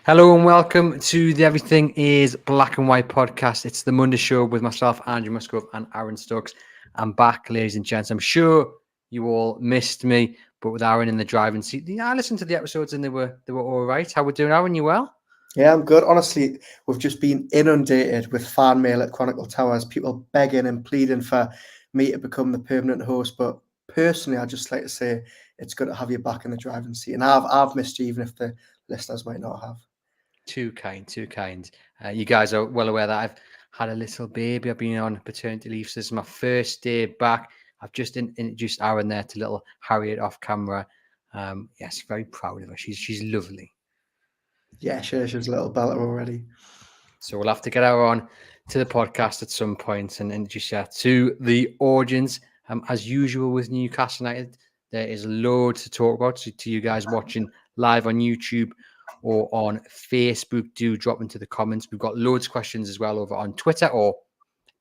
Hello and welcome to the Everything is Black and White podcast. It's the Monday show with myself, Andrew Musgrove and Aaron Stokes. I'm back, ladies and gents. I'm sure you all missed me, but with Aaron in the driving seat, I listened to the episodes and they were all right. How we doing, Aaron? You well? Yeah, I'm good. Honestly, we've just been inundated with fan mail at Chronicle Towers, people begging and pleading for me to become the permanent host. But personally, I'd just like to say it's good to have you back in the driving seat. And I've missed you, even if the listeners might not have. Too kind, too kind. You guys are well aware that I've had a little baby. I've been on paternity leave. So this is my first day back. I've just introduced Aaron there to little Harriet off camera. Yes, very proud of her. She's lovely. Yeah, sure, she's a little belter already. So we'll have to get her on to the podcast at some point and introduce her to the audience. As usual with Newcastle United, there is loads to talk about. So to you guys watching live on YouTube or on Facebook, do drop into the comments. We've got loads of questions as well over on Twitter, or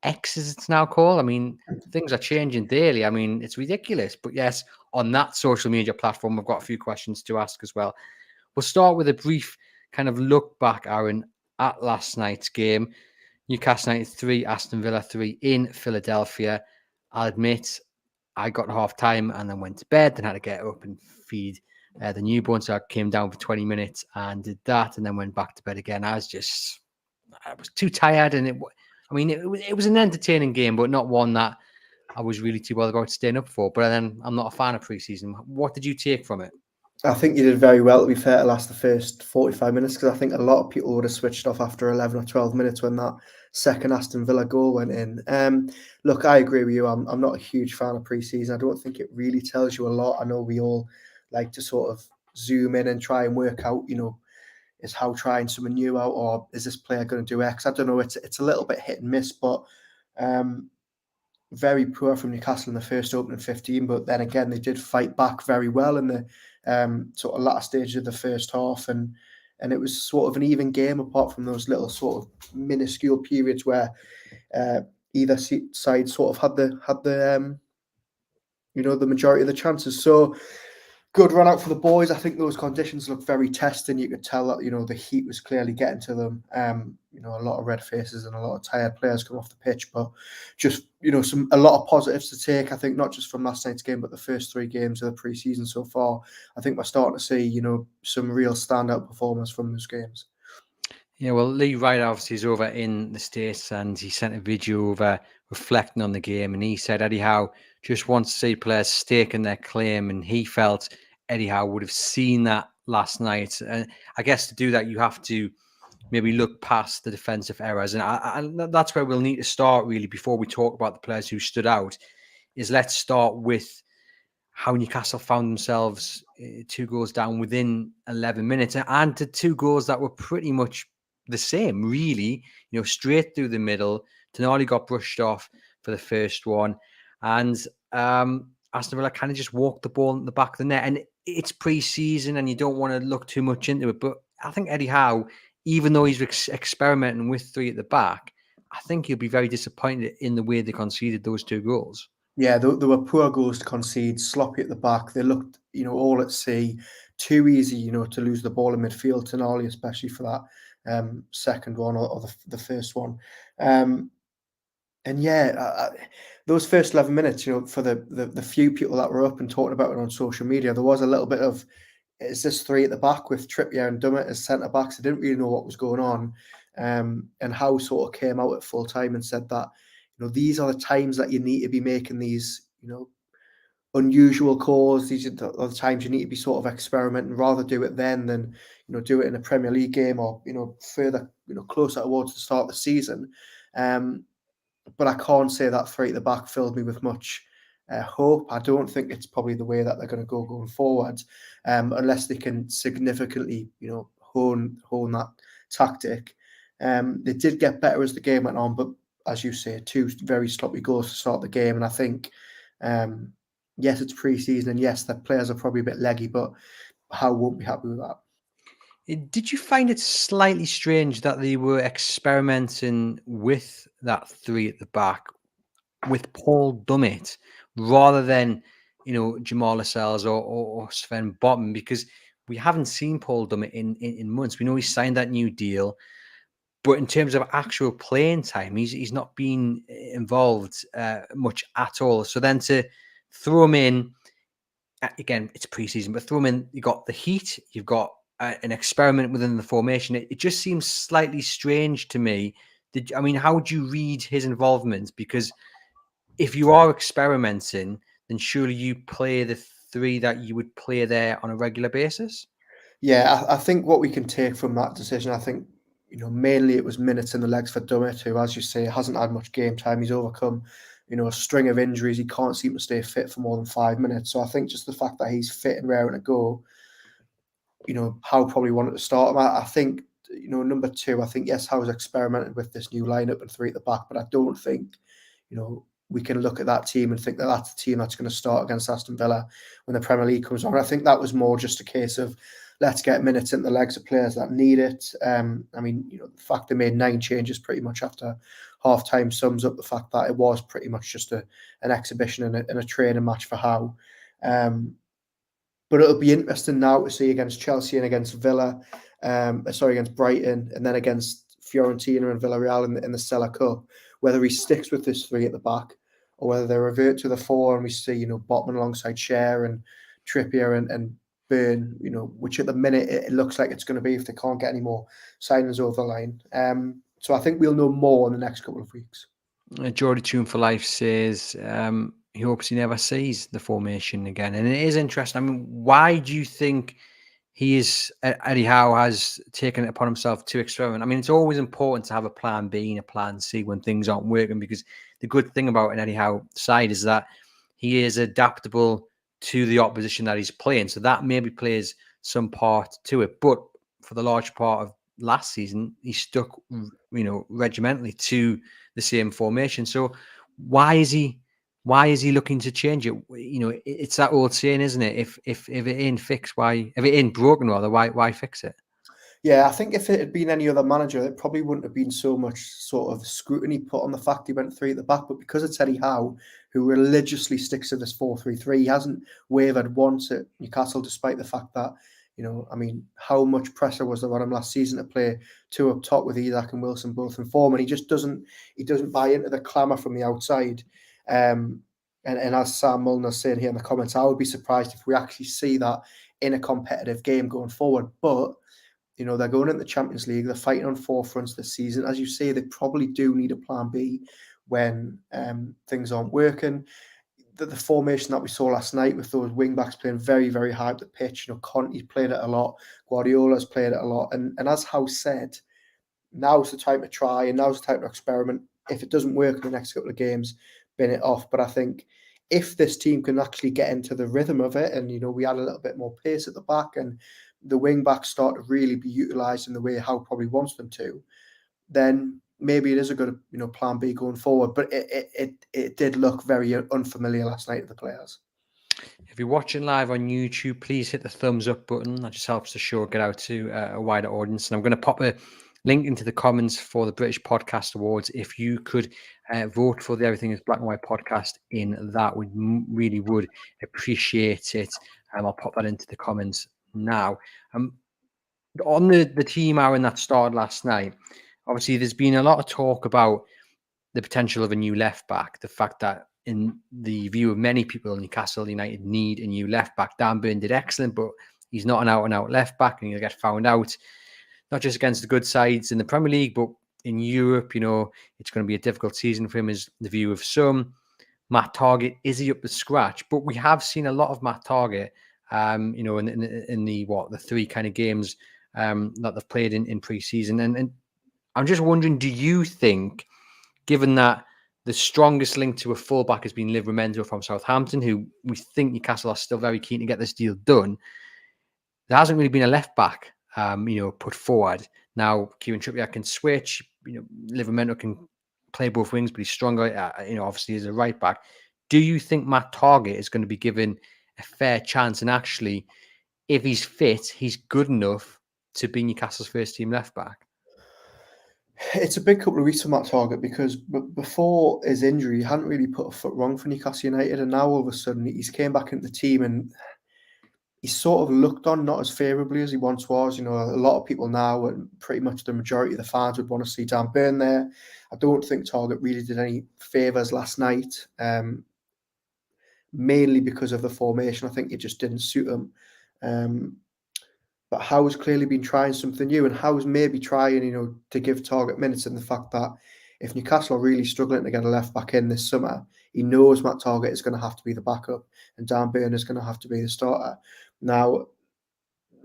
X as it's now called. I mean, things are changing daily. I mean, it's ridiculous. But yes, on that social media platform, we've got a few questions to ask as well. We'll start with a brief kind of look back, Aaron, at last night's game. Newcastle United 3, Aston Villa 3 in Philadelphia. I'll admit, I got half time and then went to bed, then had to get up and feed the newborn. So I came down for 20 minutes and did that, and then went back to bed again. I was too tired, and it was an entertaining game, but not one that I was really too bothered about staying up for. But then I'm not a fan of preseason. What did you take from it? I think you did very well, to be fair, to last the first 45 minutes, because I think a lot of people would have switched off after 11 or 12 minutes when that second Aston Villa goal went in. Look, I agree with you. I'm not a huge fan of pre-season. I don't think it really tells you a lot. I know we all like to sort of zoom in and try and work out, is how trying someone new out, or is this player going to do X? I don't know. It's a little bit hit and miss, but very poor from Newcastle in the first opening 15, but then again they did fight back very well in the sort of latter stage of the first half, and it was sort of an even game apart from those little sort of minuscule periods where either side sort of had the the majority of the chances. So good run out for the boys. I think those conditions looked very testing. You could tell that the heat was clearly getting to them. A lot of red faces and a lot of tired players come off the pitch, but just a lot of positives to take. I think not just from last night's game, but the first 3 games of the pre-season so far. I think we're starting to see some real standout performance from those games. Yeah, well, Lee Wright obviously is over in the States, and he sent a video over reflecting on the game, and he said Eddie Howe just wants to see players staking their claim, and he felt Eddie Howe would have seen that last night. And I guess to do that, you have to maybe look past the defensive errors, and that's where we'll need to start really before we talk about the players who stood out. Is let's start with how Newcastle found themselves 2 goals down within 11 minutes, and to 2 goals that were pretty much the same, really, straight through the middle. Tonali got brushed off for the first one, and Aston Villa kind of just walked the ball in the back of the net. And it's pre-season, and you don't want to look too much into it, but I think Eddie Howe, even though he's experimenting with 3 at the back, I think he'll be very disappointed in the way they conceded those 2 goals. Yeah, there were poor goals to concede, sloppy at the back. They looked, all at sea, too easy, to lose the ball in midfield. Tonali, especially for that second one or the first one. And yeah, those first 11 minutes, for the few people that were up and talking about it on social media, there was a little bit of, is this 3 at the back with Trippier and Dummett as centre backs? I didn't really know what was going on. And Howe sort of came out at full time and said that, these are the times that you need to be making these, unusual calls. These are the times you need to be sort of experimenting. Rather do it then than, do it in a Premier League game or, further, closer towards the start of the season. But I can't say that 3 at the back filled me with much hope. I don't think it's probably the way that they're going to go going forward, unless they can significantly, hone that tactic. They did get better as the game went on, but as you say, 2 very sloppy goals to start the game. And I think, yes, it's pre-season, and yes, the players are probably a bit leggy, but Howe won't be happy with that. Did you find it slightly strange that they were experimenting with that 3 at the back with Paul Dummett rather than, Jamal Lascelles or Sven Botman? Because we haven't seen Paul Dummett in months. We know he signed that new deal, but in terms of actual playing time, he's not been involved much at all. So then to throw him in, again, it's preseason, but throw him in, you've got the heat, you've got an experiment within the formation. It just seems slightly strange to me. How would you read his involvement? Because if you are experimenting, then surely you play the three that you would play there on a regular basis. Yeah, I think what we can take from that decision, I think, mainly it was minutes in the legs for Dummett, who, as you say, hasn't had much game time. He's overcome, a string of injuries. He can't seem to stay fit for more than 5 minutes. So I think just the fact that he's fit and raring to go, Howe probably wanted to start him. I think, number two, I think, yes, Howe's experimented with this new lineup and three at the back, but I don't think, we can look at that team and think that that's the team that's going to start against Aston Villa when the Premier League comes on. I think that was more just a case of let's get minutes in the legs of players that need it. The fact they made 9 changes pretty much after half time sums up the fact that it was pretty much just an exhibition and a training match for Howe. But it'll be interesting now to see against Chelsea and against Villa, against Brighton, and then against Fiorentina and Villarreal in the Stella Cup, whether he sticks with this 3 at the back or whether they revert to the 4 and we see, Botman alongside Cher and Trippier and Burn, which at the minute it looks like it's going to be if they can't get any more signings over the line. So I think we'll know more in the next couple of weeks. Geordie Tune for Life says he hopes he never sees the formation again. And it is interesting. Why do you think Eddie Howe has taken it upon himself to experiment? It's always important to have a plan B and a plan C when things aren't working, because the good thing about an Eddie Howe side is that he is adaptable to the opposition that he's playing. So that maybe plays some part to it. But for the large part of last season, he stuck, regimentally to the same formation. So why is he looking to change it? It's that old saying, isn't it? If it ain't fixed, if it ain't broken, rather, why fix it? Yeah, I think if it had been any other manager, it probably wouldn't have been so much sort of scrutiny put on the fact he went 3 at the back. But because it's Eddie Howe, who religiously sticks to this 4-3-3, he hasn't wavered once at Newcastle, despite the fact that, how much pressure was there on him last season to play 2 up top with Isak and Wilson both in form, and he doesn't buy into the clamour from the outside. And as Sam Mullner's saying here in the comments, I would be surprised if we actually see that in a competitive game going forward. But they're going into the Champions League. They're fighting on 4 fronts this season. As you say, they probably do need a plan B when things aren't working. The formation that we saw last night with those wing-backs playing very, very high up the pitch. Conte's played it a lot. Guardiola's played it a lot. And as Howe said, now's the time to try and now's the time to experiment. If it doesn't work in the next couple of games, bin it off. But I think if this team can actually get into the rhythm of it and, we add a little bit more pace at the back and the wing backs start to really be utilised in the way Howe probably wants them to, then maybe it is a good, plan B going forward. But it did look very unfamiliar last night to the players. If you're watching live on YouTube, please hit the thumbs up button. That just helps the show get out to a wider audience. And I'm going to pop a link into the comments for the British Podcast Awards. If you could vote for the Everything is Black and White podcast in that, we really would appreciate it. I'll pop that into the comments now. On the team, Aaron, that started last night, obviously there's been a lot of talk about the potential of a new left back, the fact that in the view of many people, Newcastle United need a new left back. Dan Burn did excellent, but he's not an out-and-out left back, and he'll get found out, not just against the good sides in the Premier League, but in Europe. It's going to be a difficult season for him, is the view of some. Matt Targett, is he up to scratch? But we have seen a lot of Matt Targett, in the 3 kind of games that they've played in pre-season. And I'm just wondering, do you think, given that the strongest link to a fullback has been Livramento from Southampton, who we think Newcastle are still very keen to get this deal done, there hasn't really been a left back, put forward. Now, Kieran Trippier can switch. Livramento can play both wings, but he's stronger, obviously as a right back. Do you think Matt Targett is going to be given a fair chance? And actually, if he's fit, he's good enough to be Newcastle's first team left back? It's a big couple of weeks for Matt Targett, because before his injury, he hadn't really put a foot wrong for Newcastle United, and now all of a sudden he's came back into the team, and he's sort of looked on not as favourably as he once was. You know, a lot of people now, and pretty much the majority of the fans, would want to see Dan Burn there. I don't think Targett really did any favours last night, mainly because of the formation. I think it just didn't suit him. But Howe's clearly been trying something new, and Howe's maybe trying, to give Targett minutes, and the fact that if Newcastle are really struggling to get a left back in this summer, he knows Matt Targett is going to have to be the backup and Dan Burn is going to have to be the starter. Now,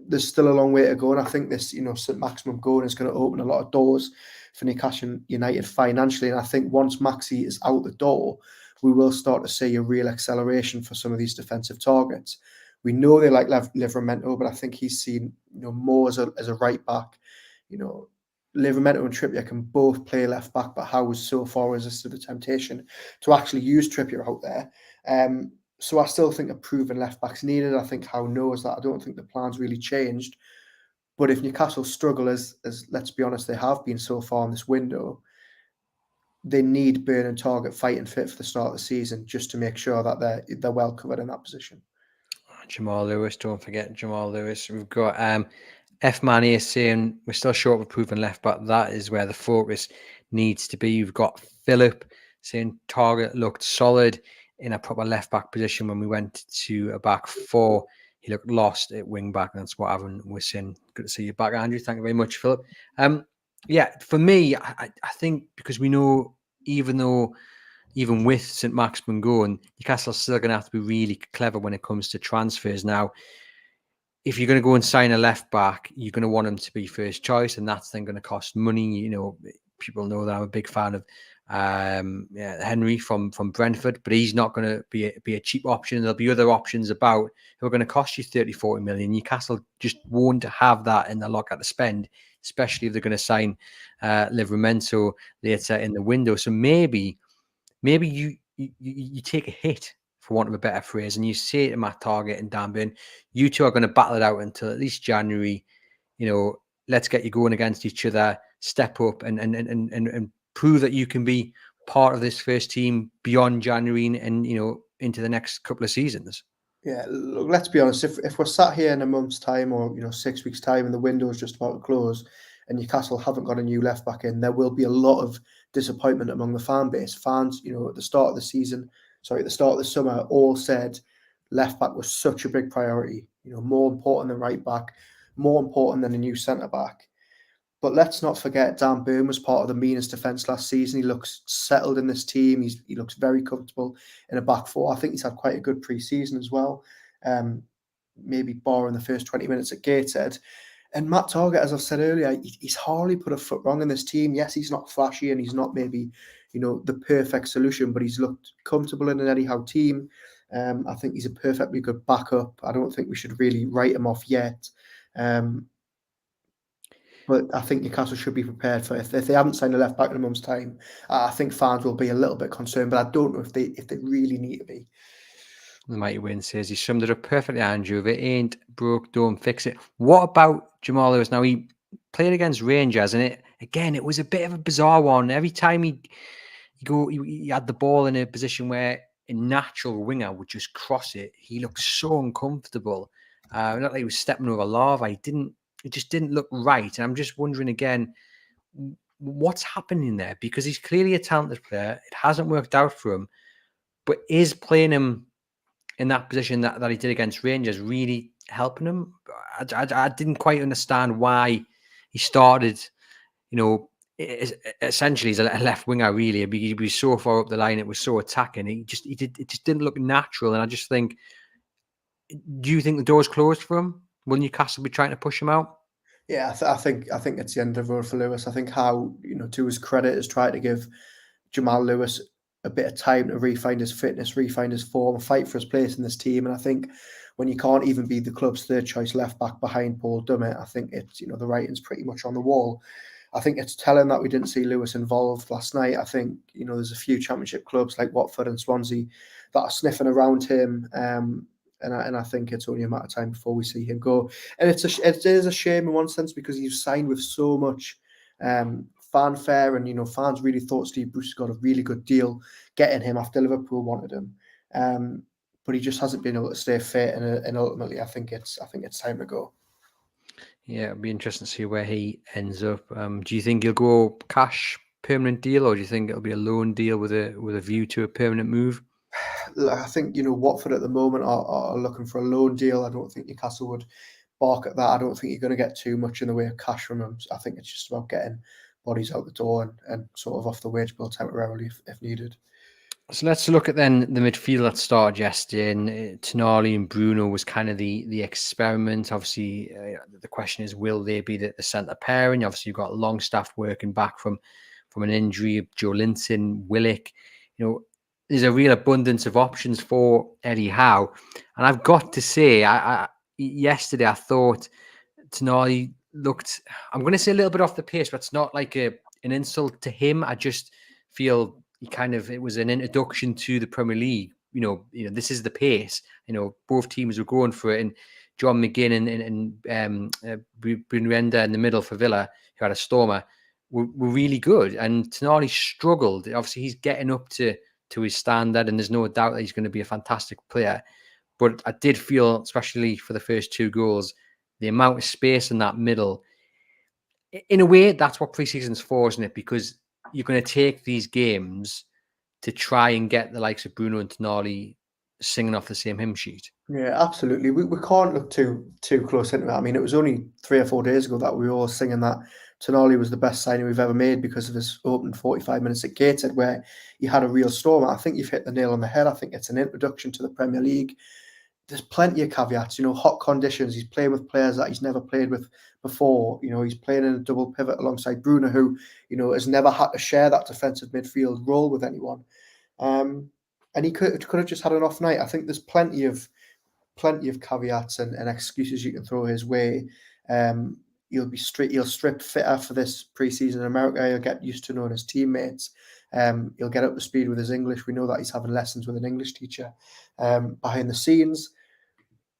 there's still a long way to go, and I think this, St Maximum going is going to open a lot of doors for Newcastle United financially. And I think once Maxi is out the door, we will start to see a real acceleration for some of these defensive targets. We know they like Livramento, but I think he's seen more as a right back. Livramento and Trippier can both play left back, but Howe was so far resisted the temptation to actually use Trippier out there. So I still think a proven left back's needed. I think Howe knows that. I don't think the plan's really changed. But if Newcastle struggle, as let's be honest, they have been so far in this window, they need Burn and Targett fighting fit for the start of the season just to make sure that they're well covered in that position. Jamal Lewis, don't forget Jamal Lewis. We've got F Man here saying we're still short of a proven left back. That is where the focus needs to be. We've got Philip saying Targett looked solid in a proper left back position when we went to a back four. He looked lost at wing back. That's what Aaron was saying. Good to see you back, Andrew. Thank you very much, Philip. Yeah, for me, I think because we know even with St Maximum going, Newcastle's still going to have to be really clever when it comes to transfers. Now, if you're going to go and sign a left back, you're going to want him to be first choice, and that's then going to cost money. People know that I'm a big fan of Henry from Brentford, but he's not going to be a cheap option. There'll be other options about who are going to cost you 30, 40 million. Newcastle just won't have that in the locker to spend, especially if they're going to sign Livramento later in the window. So maybe you take a hit, for want of a better phrase, and you say to Matt Targett and Dan Burn, you two are going to battle it out until at least January. Let's get you going against each other, step up and prove that you can be part of this first team beyond January and into the next couple of seasons. Yeah, look, let's be honest. If we're sat here in a month's time or 6 weeks' time and the window is just about to close and Newcastle haven't got a new left back in, there will be a lot of disappointment among the fan base. Fans, at the start of the summer, all said left back was such a big priority. More important than right back, more important than a new centre back. But let's not forget Dan Burn was part of the meanest defence last season. He looks settled in this team. He looks very comfortable in a back four. I think he's had quite a good pre-season as well. Maybe barring the first 20 minutes at Gateshead. And Matt Targett, as I've said earlier, he's hardly put a foot wrong in this team. Yes, he's not flashy and he's not maybe, the perfect solution, but he's looked comfortable in an anyhow team. I think he's a perfectly good backup. I don't think we should really write him off yet. But I think Newcastle should be prepared for if they haven't signed a left back in a month's time. I think fans will be a little bit concerned, but I don't know if they really need to be. The Mighty Win says he summed it up perfectly, Andrew. If it ain't broke, don't fix it. What about Jamal Lewis? Now, he played against Rangers, and it was a bit of a bizarre one. Every time he had the ball in a position where a natural winger would just cross it. He looked so uncomfortable. Not like he was stepping over lava. It just didn't look right. And I'm just wondering again, what's happening there? Because he's clearly a talented player. It hasn't worked out for him. But is playing him in that position that he did against Rangers really helping him? I didn't quite understand why he started, essentially as a left winger, really. He was so far up the line, it was so attacking. It just didn't look natural. And I just think, do you think the door's closed for him? Will Newcastle be trying to push him out? Yeah, I think it's the end of the road for Lewis. I think how, to his credit, has tried to give Jamal Lewis a bit of time to refine his fitness, refine his form, fight for his place in this team. And I think when you can't even be the club's third choice left back behind Paul Dummett, I think it's, the writing's pretty much on the wall. I think it's telling that we didn't see Lewis involved last night. I think, there's a few championship clubs like Watford and Swansea that are sniffing around him. And I think it's only a matter of time before we see him go. And it is a shame in one sense because he's signed with so much fanfare, and fans really thought Steve Bruce got a really good deal getting him after Liverpool wanted him. but he just hasn't been able to stay fit, and ultimately, I think it's time to go. Yeah, it'll be interesting to see where he ends up. Do you think he'll go cash permanent deal, or do you think it'll be a loan deal with a view to a permanent move? I think Watford at the moment are looking for a loan deal. I don't think Newcastle would bark at that. I don't think you're going to get too much in the way of cash from him. I think it's just about getting bodies out the door and sort of off the wage bill temporarily if needed. So let's look at then the midfield that started yesterday. And Tonali and Bruno was kind of the experiment. Obviously, the question is, will they be the centre pairing? Obviously, you've got Longstaff working back from an injury, Joe Linton, Willock. There's a real abundance of options for Eddie Howe. And I've got to say, yesterday I thought Tonali looked, I'm going to say a little bit off the pace, but it's not like an insult to him. I just feel it was an introduction to the Premier League. This is the pace. Both teams were going for it, and John McGinn and Bruno Renda in the middle for Villa, who had a stormer, were really good. And Tonali struggled. Obviously, he's getting up to his standard, and there's no doubt that he's going to be a fantastic player. But I did feel, especially for the first two goals, the amount of space in that middle, in a way, that's what preseason's for, isn't it? Because you're going to take these games to try and get the likes of Bruno and Tonali singing off the same hymn sheet. Yeah, absolutely. We can't look too close into it. I mean, it was only 3 or 4 days ago that we were all singing that Tonali was the best signing we've ever made because of his opening 45 minutes at Gateshead, where he had a real storm. I think you've hit the nail on the head. I think it's an introduction to the Premier League. There's plenty of caveats, hot conditions. He's playing with players that he's never played with before. He's playing in a double pivot alongside Bruno, who, has never had to share that defensive midfield role with anyone. And he could have just had an off night. I think there's plenty of caveats and excuses you can throw his way. He'll strip fitter for this preseason in America. He'll get used to knowing his teammates. He'll get up to speed with his English. We know that he's having lessons with an English teacher behind the scenes.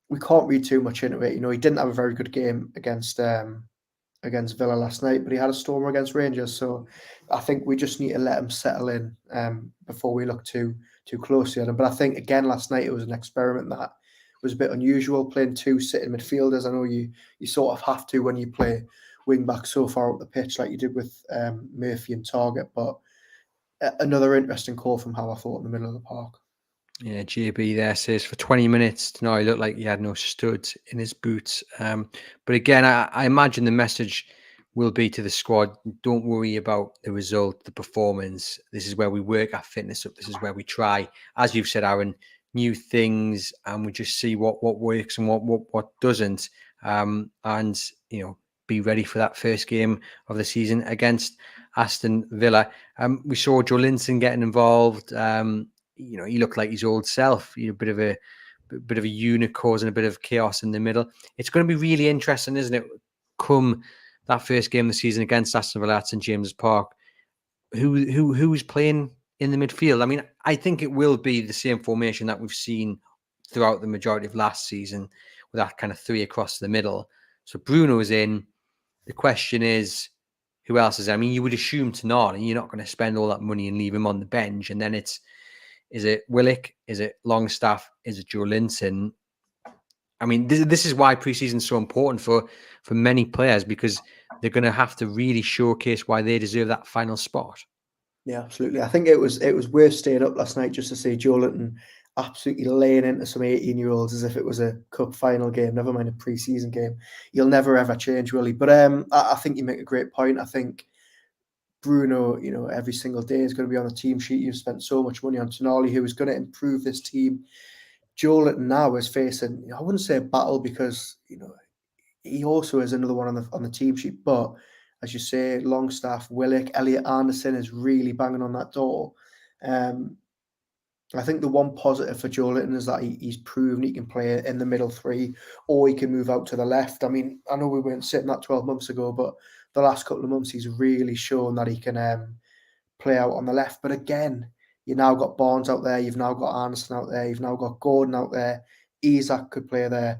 We can't read too much into it. He didn't have a very good game against Villa last night, but he had a stormer against Rangers. So I think we just need to let him settle in before we look too closely at him. But I think, again, last night it was an experiment that was a bit unusual, playing two sitting midfielders. I know you sort of have to when you play wing back so far up the pitch like you did with Murphy and Targett, but another interesting call from how I thought in the middle of the park. Yeah, JB there says for 20 minutes, Tonali looked like he had no studs in his boots. But again, I imagine the message will be to the squad, don't worry about the result, the performance. This is where we work our fitness up. This is where we try, as you've said, Aaron, new things, and we just see what works and what doesn't. And be ready for that first game of the season against Aston Villa. We saw Joe Linton getting involved. He looked like his old self. A bit of a unit causing a bit of chaos in the middle. It's going to be really interesting, isn't it? Come that first game of the season against Aston Villa at St James's Park, who's playing in the midfield? I mean, I think it will be the same formation that we've seen throughout the majority of last season, with that kind of three across the middle. So Bruno is in. The question is, who else is there? I mean, you would assume Tonali. You're not going to spend all that money and leave him on the bench. And then is it Willock? Is it Longstaff? Is it Joe Linton? I mean, this is why preseason is so important for many players, because they're going to have to really showcase why they deserve that final spot. Yeah, absolutely. I think it was worth staying up last night just to see Joe Linton absolutely laying into some 18-year-olds as if it was a cup final game, never mind a preseason game. He'll never ever change, will he? But I think you make a great point. I think Bruno, every single day is going to be on the team sheet. You've spent so much money on Tonali, who is going to improve this team. Joe Linton now is facing, I wouldn't say a battle, because he also is another one on the team sheet. But as you say, Longstaff, Willock, Elliot Anderson is really banging on that door. I think the one positive for Joe Linton is that he's proven he can play in the middle three, or he can move out to the left. I mean, I know we weren't sitting that 12 months ago, but the last couple of months he's really shown that he can play out on the left. But again, you've now got Barnes out there, you've now got Anderson out there, you've now got Gordon out there, Isak could play there.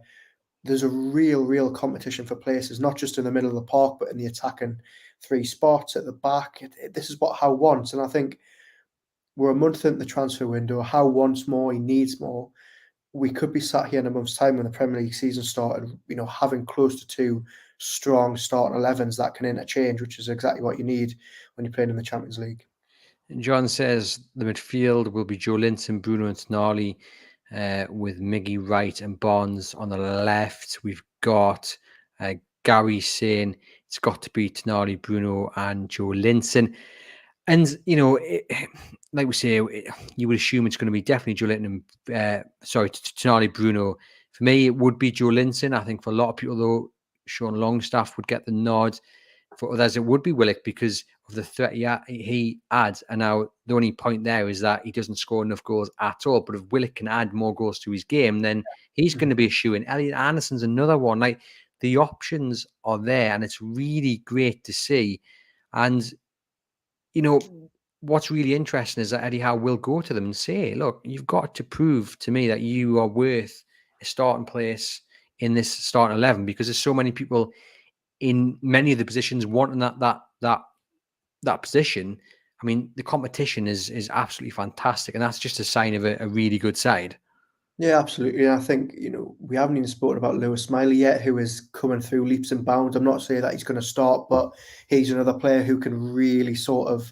There's a real competition for places, not just in the middle of the park, but in the attacking three spots at the back. This is what Howe wants. And I think we're a month into the transfer window. Howe wants more, he needs more. we could be sat here in a month's time when the Premier League season started, having close to 2 strong starting 11s that can interchange, which is exactly what you need when you're playing in the Champions League. John says the midfield will be Joe Linton, Bruno and Tonali, with Miggy Wright and Bonds on the left. We've got Gary saying it's got to be Tonali, Bruno and Joe Linton. And, like we say, you would assume it's going to be definitely Joe Linton Tonali, Bruno. For me, it would be Joe Linton. I think for a lot of people, though, Sean Longstaff would get the nod. For others, it would be Willock because of the threat he adds. And now the only point there is that he doesn't score enough goals at all. But if Willock can add more goals to his game, then he's going to be a shoo-in. Elliot Anderson's another one. Like, the options are there, and it's really great to see. And, what's really interesting is that Eddie Howe will go to them and say, look, you've got to prove to me that you are worth a starting place in this starting 11, because there's so many people in many of the positions wanting that position. I mean, the competition is absolutely fantastic, and that's just a sign of a really good side. Yeah, absolutely. I think, we haven't even spoken about Lewis Smiley yet, who is coming through leaps and bounds. I'm not saying that he's going to start, but he's another player who can really sort of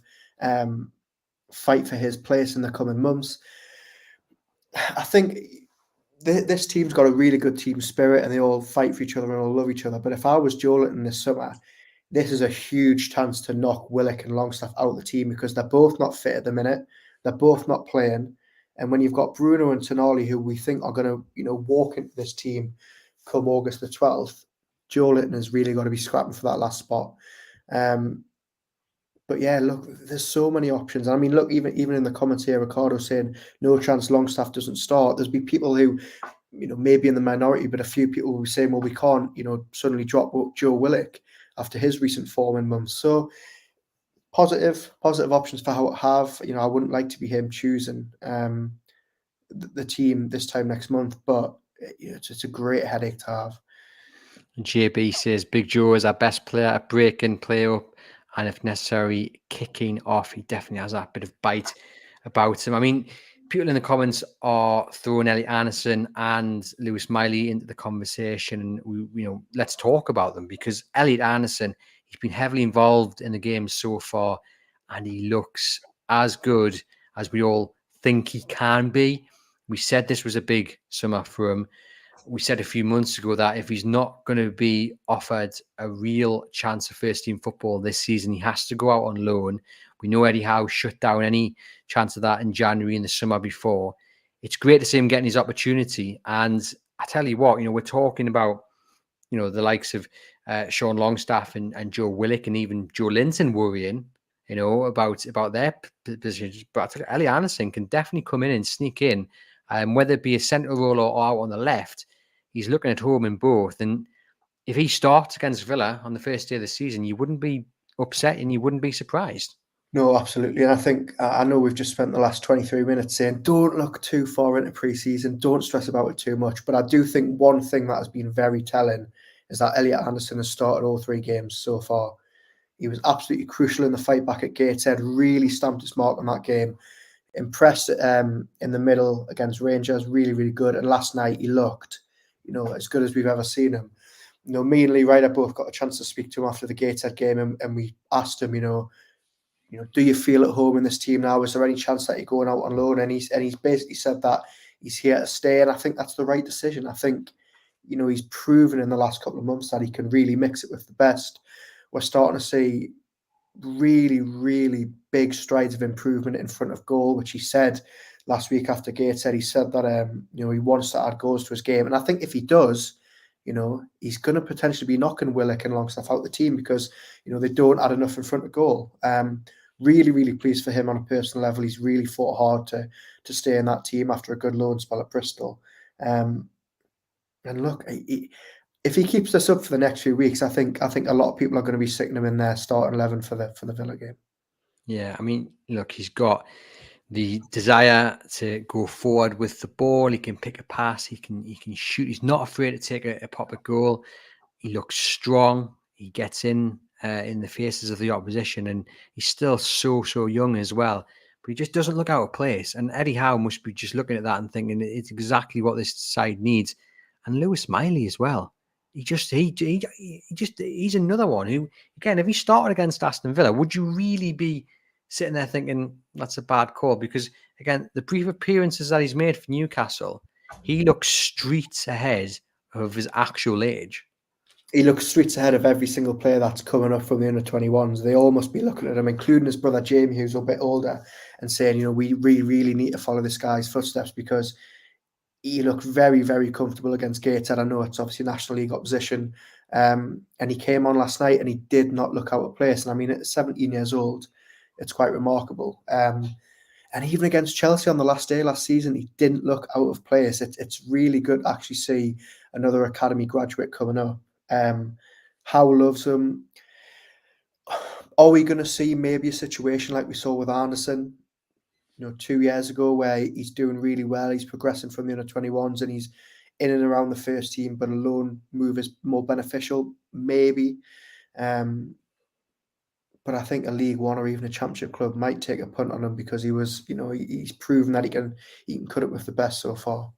fight for his place in the coming months. I think this team's got a really good team spirit, and they all fight for each other and all love each other. But if I was Joe Linton this summer, this is a huge chance to knock Willock and Longstaff out of the team, because they're both not fit at the minute. They're both not playing. And when you've got Bruno and Tonali, who we think are going to, walk into this team come August the 12th, Joe Linton has really got to be scrapping for that last spot. But yeah, look, there's so many options. I mean, look, even in the comments here, Ricardo saying no chance Longstaff doesn't start. There's been people who, maybe in the minority, but a few people will be saying, well, we can't, suddenly drop Joe Willock after his recent form in months. So positive options for how have. I wouldn't like to be him choosing the team this time next month, but it's a great headache to have. JB says Big Joe is our best player at breaking play up, and if necessary, kicking off. He definitely has that bit of bite about him. I mean, people in the comments are throwing Elliot Anderson and Lewis Miley into the conversation, and let's talk about them, because Elliot Anderson, he's been heavily involved in the game so far, and he looks as good as we all think he can be. We said this was a big summer for him. We said a few months ago that if he's not going to be offered a real chance of first team football this season, he has to go out on loan. We know Eddie Howe shut down any chance of that in January and the summer before. It's great to see him getting his opportunity. And I tell you what, we're talking about, the likes of Sean Longstaff and Joe Willock and even Joe Linton worrying, about their positions. But I tell you, Elliot Anderson can definitely come in and sneak in, whether it be a centre role or out on the left. He's looking at home in both. And if he starts against Villa on the first day of the season, you wouldn't be upset and you wouldn't be surprised. No, absolutely. And I think, I know we've just spent the last 23 minutes saying, don't look too far into pre-season, don't stress about it too much. But I do think one thing that has been very telling is that Elliot Anderson has started all 3 games so far. He was absolutely crucial in the fight back at Gateshead, really stamped his mark on that game. Impressed in the middle against Rangers, really, really good. And last night he looked, as good as we've ever seen him. Me and Lee Ryder both got a chance to speak to him after the Gateshead game, and we asked him, do you feel at home in this team now? Is there any chance that you're going out on loan? And he's basically said that he's here to stay, and I think that's the right decision. I think, he's proven in the last couple of months that he can really mix it with the best. We're starting to see really, really big strides of improvement in front of goal, which he said last week after Gateshead. He said that he wants to add goals to his game, and I think if he does, he's going to potentially be knocking Willock and Longstaff out the team, because they don't add enough in front of goal. Really, really pleased for him on a personal level. He's really fought hard to stay in that team after a good loan spell at Bristol. And look, if he keeps this up for the next few weeks, I think a lot of people are going to be sticking him in their starting 11 for the Villa game. Yeah, I mean, look, he's got the desire to go forward with the ball. He can pick a pass. He can shoot. He's not afraid to take a pop at goal. He looks strong. He gets in the faces of the opposition, and he's still so young as well. but he just doesn't look out of place. And Eddie Howe must be just looking at that and thinking it's exactly what this side needs. And Lewis Miley as well. He's another one who, again, if he started against Aston Villa, would you really be sitting there thinking that's a bad call? Because again, the brief appearances that he's made for Newcastle, he looks streets ahead of his actual age. He looks streets ahead of every single player that's coming up from the under-21s. They all must be looking at him, including his brother Jamie, who's a bit older, and saying, we really need to follow this guy's footsteps because he looked very, very comfortable against Gateshead. I know it's obviously National League opposition, and he came on last night and he did not look out of place. And I mean, at 17 years old, it's quite remarkable. And even against Chelsea on the last day last season, he didn't look out of place. It's really good to actually see another academy graduate coming up. Howe loves him. Are we going to see maybe a situation like we saw with Anderson, 2 years ago, where he's doing really well, he's progressing from the under-21s and he's in and around the first team, but a loan move is more beneficial? Maybe. But I think a League One or even a Championship club might take a punt on him because he's proven that he can cut it with the best so far.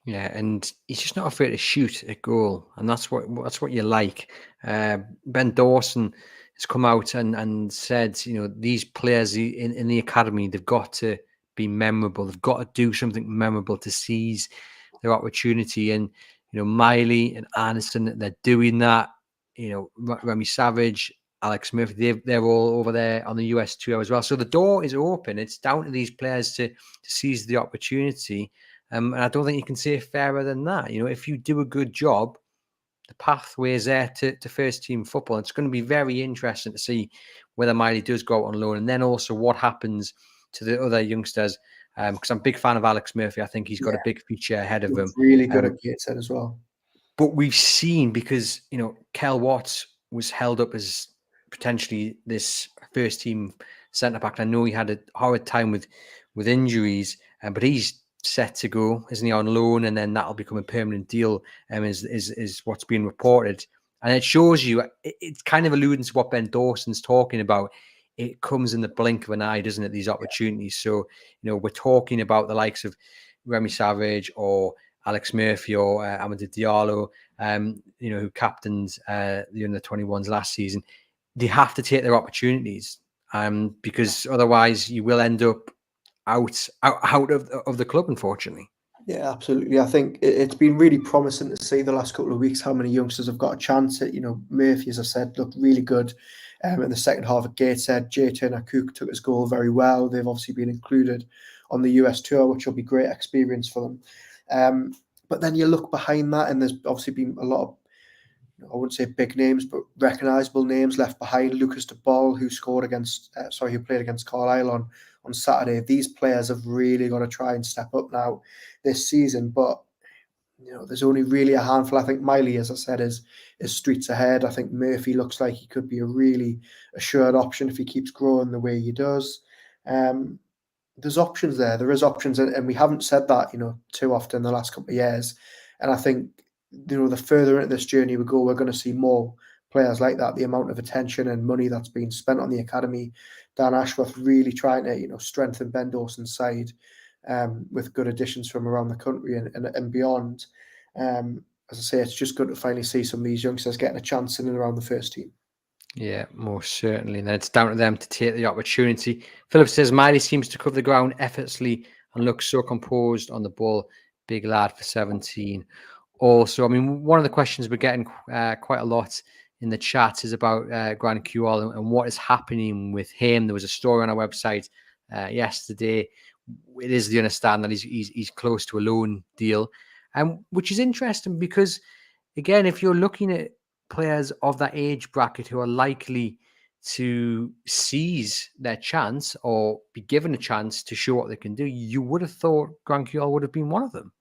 Yeah, and he's just not afraid to shoot a goal, and that's what you like. Ben Dawson has come out and said, these players in the academy, they've got to be memorable. They've got to do something memorable to seize their opportunity. And Miley and Anderson, they're doing that. Remy Savage, Alex Murphy, they're all over there on the US tour as well. So the door is open. It's down to these players to seize the opportunity. And I don't think you can say it fairer than that. If you do a good job, the pathway is there to first team football. It's going to be very interesting to see whether Miley does go out on loan, and then also what happens to the other youngsters. Because I'm a big fan of Alex Murphy. I think he's got a big future ahead of him. Really good at Gateshead as well. But we've seen, because Kel Watts was held up as potentially this first team centre back. I know he had a hard time with injuries, but he's set to go, isn't he, on loan, and then that'll become a permanent deal, is what's being reported. And it shows you, it's kind of alluding to what Ben Dawson's talking about. It comes in the blink of an eye, doesn't it, these opportunities? So, we're talking about the likes of Remy Savage or Alex Murphy or Amadou Diallo, who captained the under-21s last season. They have to take their opportunities, because otherwise you will end up out of the club, unfortunately. Yeah, absolutely. I think it's been really promising to see the last couple of weeks how many youngsters have got a chance. Murphy, as I said, looked really good in the second half at Gateshead. Jay Turner-Cook took his goal very well. They've obviously been included on the US tour, which will be great experience for them. But then you look behind that, and there's obviously been a lot of, I wouldn't say big names, but recognisable names left behind. Lucas de Ball, who played against Carlisle on Saturday. These players have really got to try and step up now this season. But there's only really a handful. I think Miley, as I said, is streets ahead. I think Murphy looks like he could be a really assured option if he keeps growing the way he does. There's options there. There is options, and we haven't said that too often in the last couple of years. And I think the further into this journey we go, we're going to see more players like that. The amount of attention and money that's been spent on the academy, Dan Ashworth really trying to strengthen Ben Dawson's side with good additions from around the country and beyond. As I say, it's just good to finally see some of these youngsters getting a chance in and around the first team. Yeah, most certainly. And then it's down to them to take the opportunity. Philip says Miley seems to cover the ground effortlessly and looks so composed on the ball. Big lad for 17. Also, I mean, one of the questions we're getting quite a lot in the chat is about Grant Kewell and what is happening with him. There was a story on our website yesterday. It is the understand that he's close to a loan deal, which is interesting because, again, if you're looking at players of that age bracket who are likely to seize their chance or be given a chance to show what they can do, you would have thought Grant Kewell would have been one of them.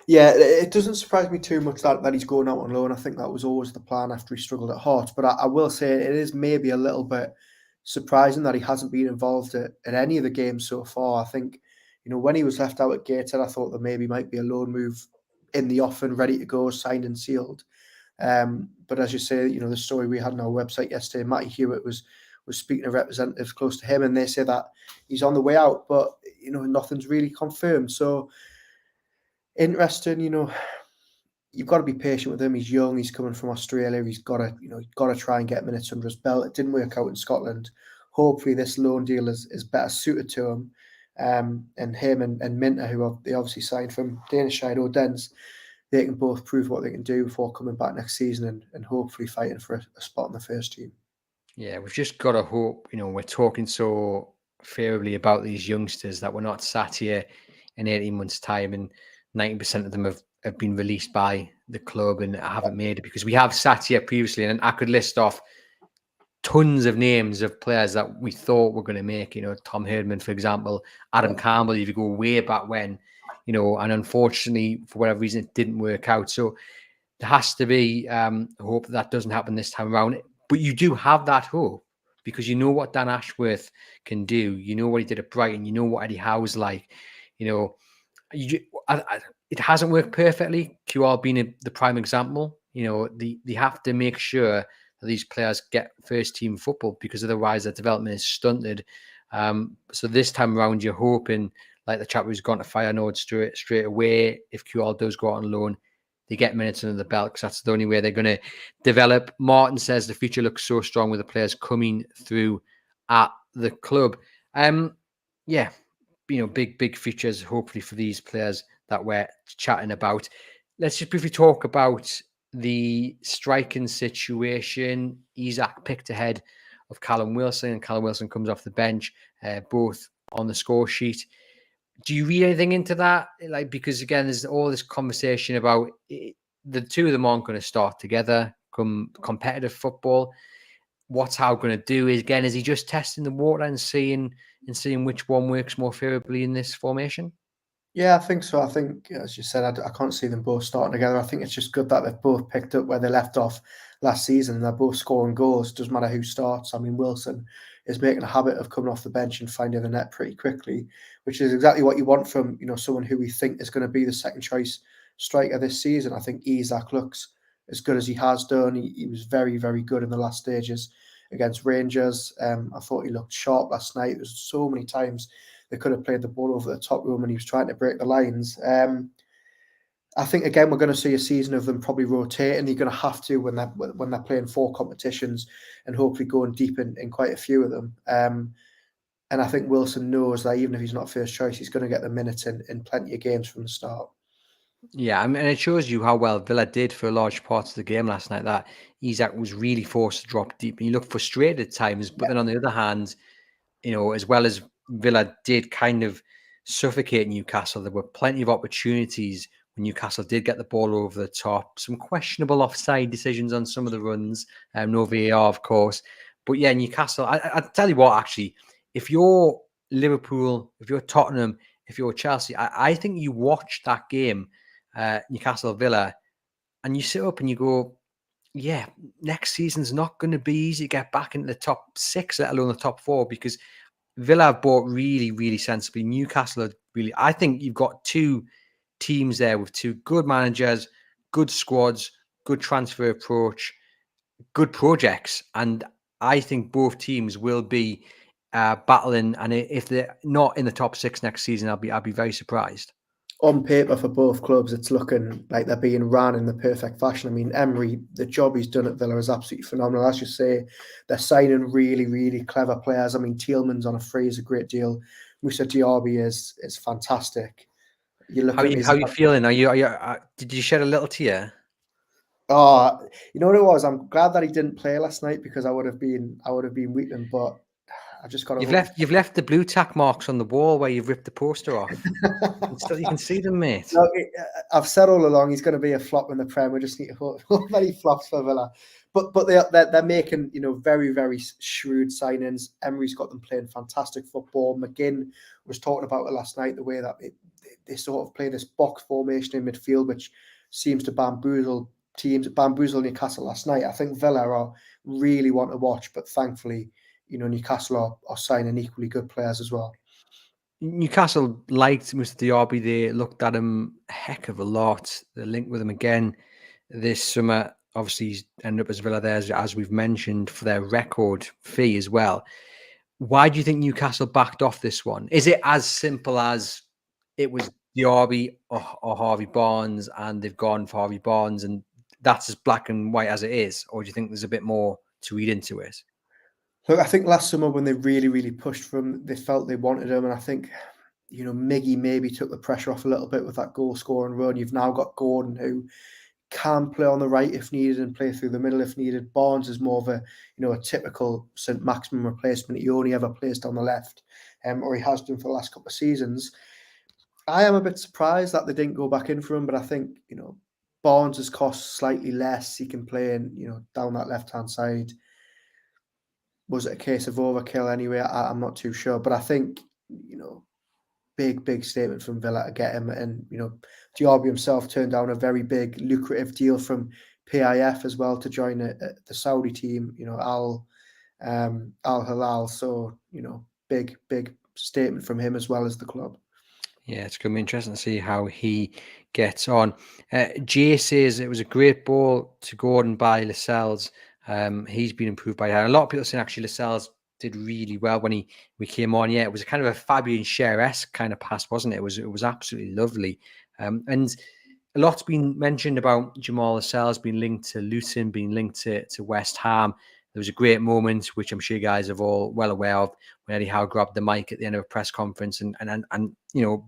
Yeah, it doesn't surprise me too much that he's going out on loan. I think that was always the plan after he struggled at Hearts. But I will say it is maybe a little bit surprising that he hasn't been involved at any of the games so far. I think, when he was left out at Gateshead, I thought there maybe might be a loan move in the offing, ready to go, signed and sealed. But as you say, the story we had on our website yesterday, Matty Hewitt was was speaking to representatives close to him, and they say that he's on the way out, but nothing's really confirmed. So interesting, you've got to be patient with him. He's young. He's coming from Australia. He's got to try and get minutes under his belt. It didn't work out in Scotland. Hopefully, this loan deal is better suited to him. And him and Minter, who they obviously signed from Danish side Odense, they can both prove what they can do before coming back next season and hopefully fighting for a spot in the first team. Yeah, we've just got to hope. We're talking so favorably about these youngsters that we're not sat here in 18 months' time and 90% of them have been released by the club and haven't made it, because we have sat here previously and I could list off tons of names of players that we thought were going to make, Tom Herdman, for example, Adam Campbell, if you go way back when, and unfortunately, for whatever reason, it didn't work out. So there has to be hope that doesn't happen this time around. But you do have that hope because you know what Dan Ashworth can do. You know what he did at Brighton. You know what Eddie Howe's like. It hasn't worked perfectly. QR being the prime example. They have to make sure that these players get first team football, because otherwise their development is stunted. So this time around, you're hoping, like the chap who's gone to Feyenoord straight away, if QR does go out on loan, they get minutes under the belt, because that's the only way they're going to develop. Martin says the future looks so strong with the players coming through at the club. Big features hopefully for these players that we're chatting about. Let's just briefly talk about the striking situation. Isak picked ahead of Callum Wilson, and Callum Wilson comes off the bench, both on the score sheet. Do you read anything into that? Because again, there's all this conversation about the two of them aren't going to start together come competitive football. What's Howe going to do? Is he just testing the water and seeing which one works more favorably in this formation? Yeah, I think so. I think, as you said, I can't see them both starting together. I think it's just good that they've both picked up where they left off last season, and they're both scoring goals. Doesn't matter who starts. I mean, Wilson is making a habit of coming off the bench and finding the net pretty quickly, which is exactly what you want from someone who we think is going to be the second choice striker this season. I think Isak looks as good as he has done. He was very, very good in the last stages against Rangers. I thought he looked sharp last night. There's so many times they could have played the ball over the top room and he was trying to break the lines. I think, again, we're going to see a season of them probably rotating. You're going to have to when they're playing 4 competitions and hopefully going deep in quite a few of them. And I think Wilson knows that even if he's not first choice, he's going to get the minutes in plenty of games from the start. Yeah, I mean, and it shows you how well Villa did for large parts of the game last night, that Isak was really forced to drop deep. And he looked frustrated at times, but then on the other hand, as well as Villa did kind of suffocate Newcastle, there were plenty of opportunities when Newcastle did get the ball over the top. Some questionable offside decisions on some of the runs. No VAR, of course. But yeah, Newcastle, I tell you what, actually, if you're Liverpool, if you're Tottenham, if you're Chelsea, I think you watch that game, Newcastle Villa, and you sit up and you go, yeah, next season's not going to be easy to get back into the top 6, let alone the top 4, because Villa have bought really, really sensibly. Newcastle are really, I think you've got 2 teams there with 2 good managers, good squads, good transfer approach, good projects. And I think both teams will be battling. And if they're not in the top 6 next season, I'll be very surprised. On paper for both clubs, it's looking like they're being ran in the perfect fashion. I mean, Emery, the job he's done at Villa is absolutely phenomenal. As you say, they're signing really, really clever players. I mean, Tielemans on a free is a great deal. Moussa Diaby is fantastic. You look how are you feeling? Are you did you shed a little tear? Oh, you know what it was? I'm glad that he didn't play last night, because I would have been weeping. But I just got to. You've left the blue tack marks on the wall where you've ripped the poster off. You can see them, mate. No, I've said all along he's going to be a flop in the Prem. We just need to hope that he flops for Villa. But they're making very, very shrewd signings. Emery's got them playing fantastic football. McGinn was talking about it last night, the way that they sort of play this box formation in midfield, which seems to bamboozle Newcastle last night. I think Villa are really one to watch, but thankfully, Newcastle are signing equally good players as well. Newcastle liked Moussa Diaby. They looked at him a heck of a lot. They linked with him again this summer. obviously he's ended up as Villa there, as we've mentioned, for their record fee as well. Why do you think Newcastle backed off this one? Is it as simple as it was Diaby or Harvey Barnes, and they've gone for Harvey Barnes, and that's as black and white as it is? Or do you think there's a bit more to read into it? Look, I think last summer when they really, really pushed for him, they felt they wanted him. And I think, Miggy maybe took the pressure off a little bit with that goal scoring run. You've now got Gordon, who can play on the right if needed and play through the middle if needed. Barnes is more of a typical St. Maximum replacement. He only ever plays down the left, or he has done for the last couple of seasons. I am a bit surprised that they didn't go back in for him, but I think Barnes has cost slightly less. He can play in down that left hand side. Was it a case of overkill anyway? I'm not too sure, but I think big statement from Villa to get him. And Diaby himself turned down a very big lucrative deal from PIF as well to join the Saudi team, Al Hilal. So big statement from him as well as the club. Yeah, it's going to be interesting to see how he gets on. Jay says it was a great ball to Gordon by Lascelles. He's been improved by that. A lot of people saying actually Lascelles did really well when we came on. Yeah, it was a kind of a Fabian Schär-esque kind of pass, wasn't it? It was absolutely lovely. And a lot's been mentioned about Jamal Lascelles being linked to Luton, being linked to West Ham. There was a great moment, which I'm sure you guys are all well aware of, when Eddie Howe grabbed the mic at the end of a press conference and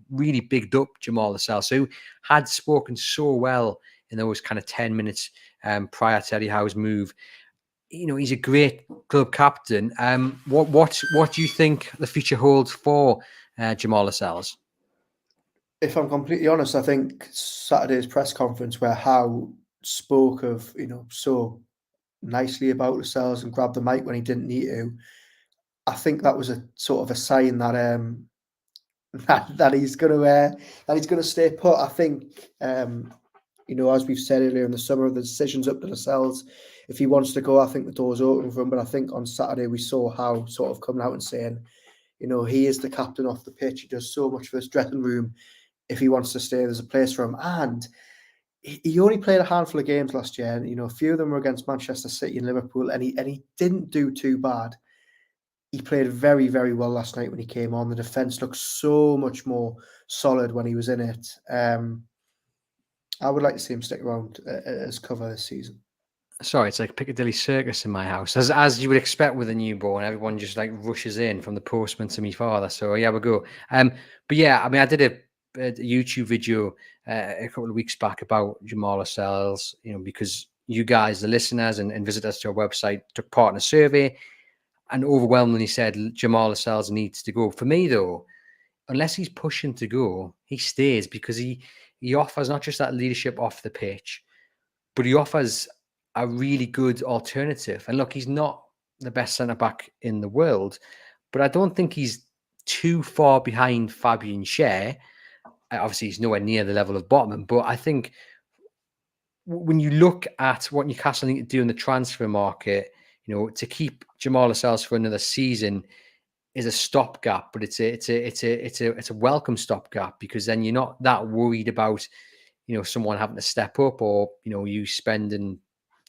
really bigged up Jamal Lascelles, who had spoken so well in those kind of 10 minutes prior to Eddie Howe's move. He's a great club captain. What do you think the future holds for Jamal Lascelles? If I'm completely honest, I think Saturday's press conference where Howe spoke of so nicely about Lascelles and grabbed the mic when he didn't need to, I think that was a sort of a sign that that he's gonna stay put. I think as we've said earlier in the summer, the decision's up to Lascelles. If he wants to go, I think the door's open for him. But I think on Saturday we saw Howe sort of coming out and saying, he is the captain off the pitch. He does so much for this dressing room. If he wants to stay, there's a place for him. And he only played a handful of games last year, and a few of them were against Manchester City and Liverpool, and he didn't do too bad. He played very, very well last night when he came on. The defence looked so much more solid when he was in it. I would like to see him stick around as cover this season. Sorry, it's like Piccadilly Circus in my house, as you would expect with a newborn. Everyone just like rushes in, from the postman to me father. So yeah, we go. But yeah, I mean, I did a YouTube video a couple of weeks back about Jamal Lascelles, because you guys, the listeners and visitors to our website, took part in a survey and overwhelmingly said Jamal Lascelles needs to go. For me, though, unless he's pushing to go, he stays, because he offers not just that leadership off the pitch, but he offers a really good alternative. And look, he's not the best centre-back in the world, but I don't think he's too far behind Fabian Schär. Obviously, he's nowhere near the level of Botman, but I think when you look at what Newcastle need to do in the transfer market, to keep Jamal Lascelles for another season is a stopgap, but it's a welcome stopgap, because then you're not that worried about someone having to step up, or you spending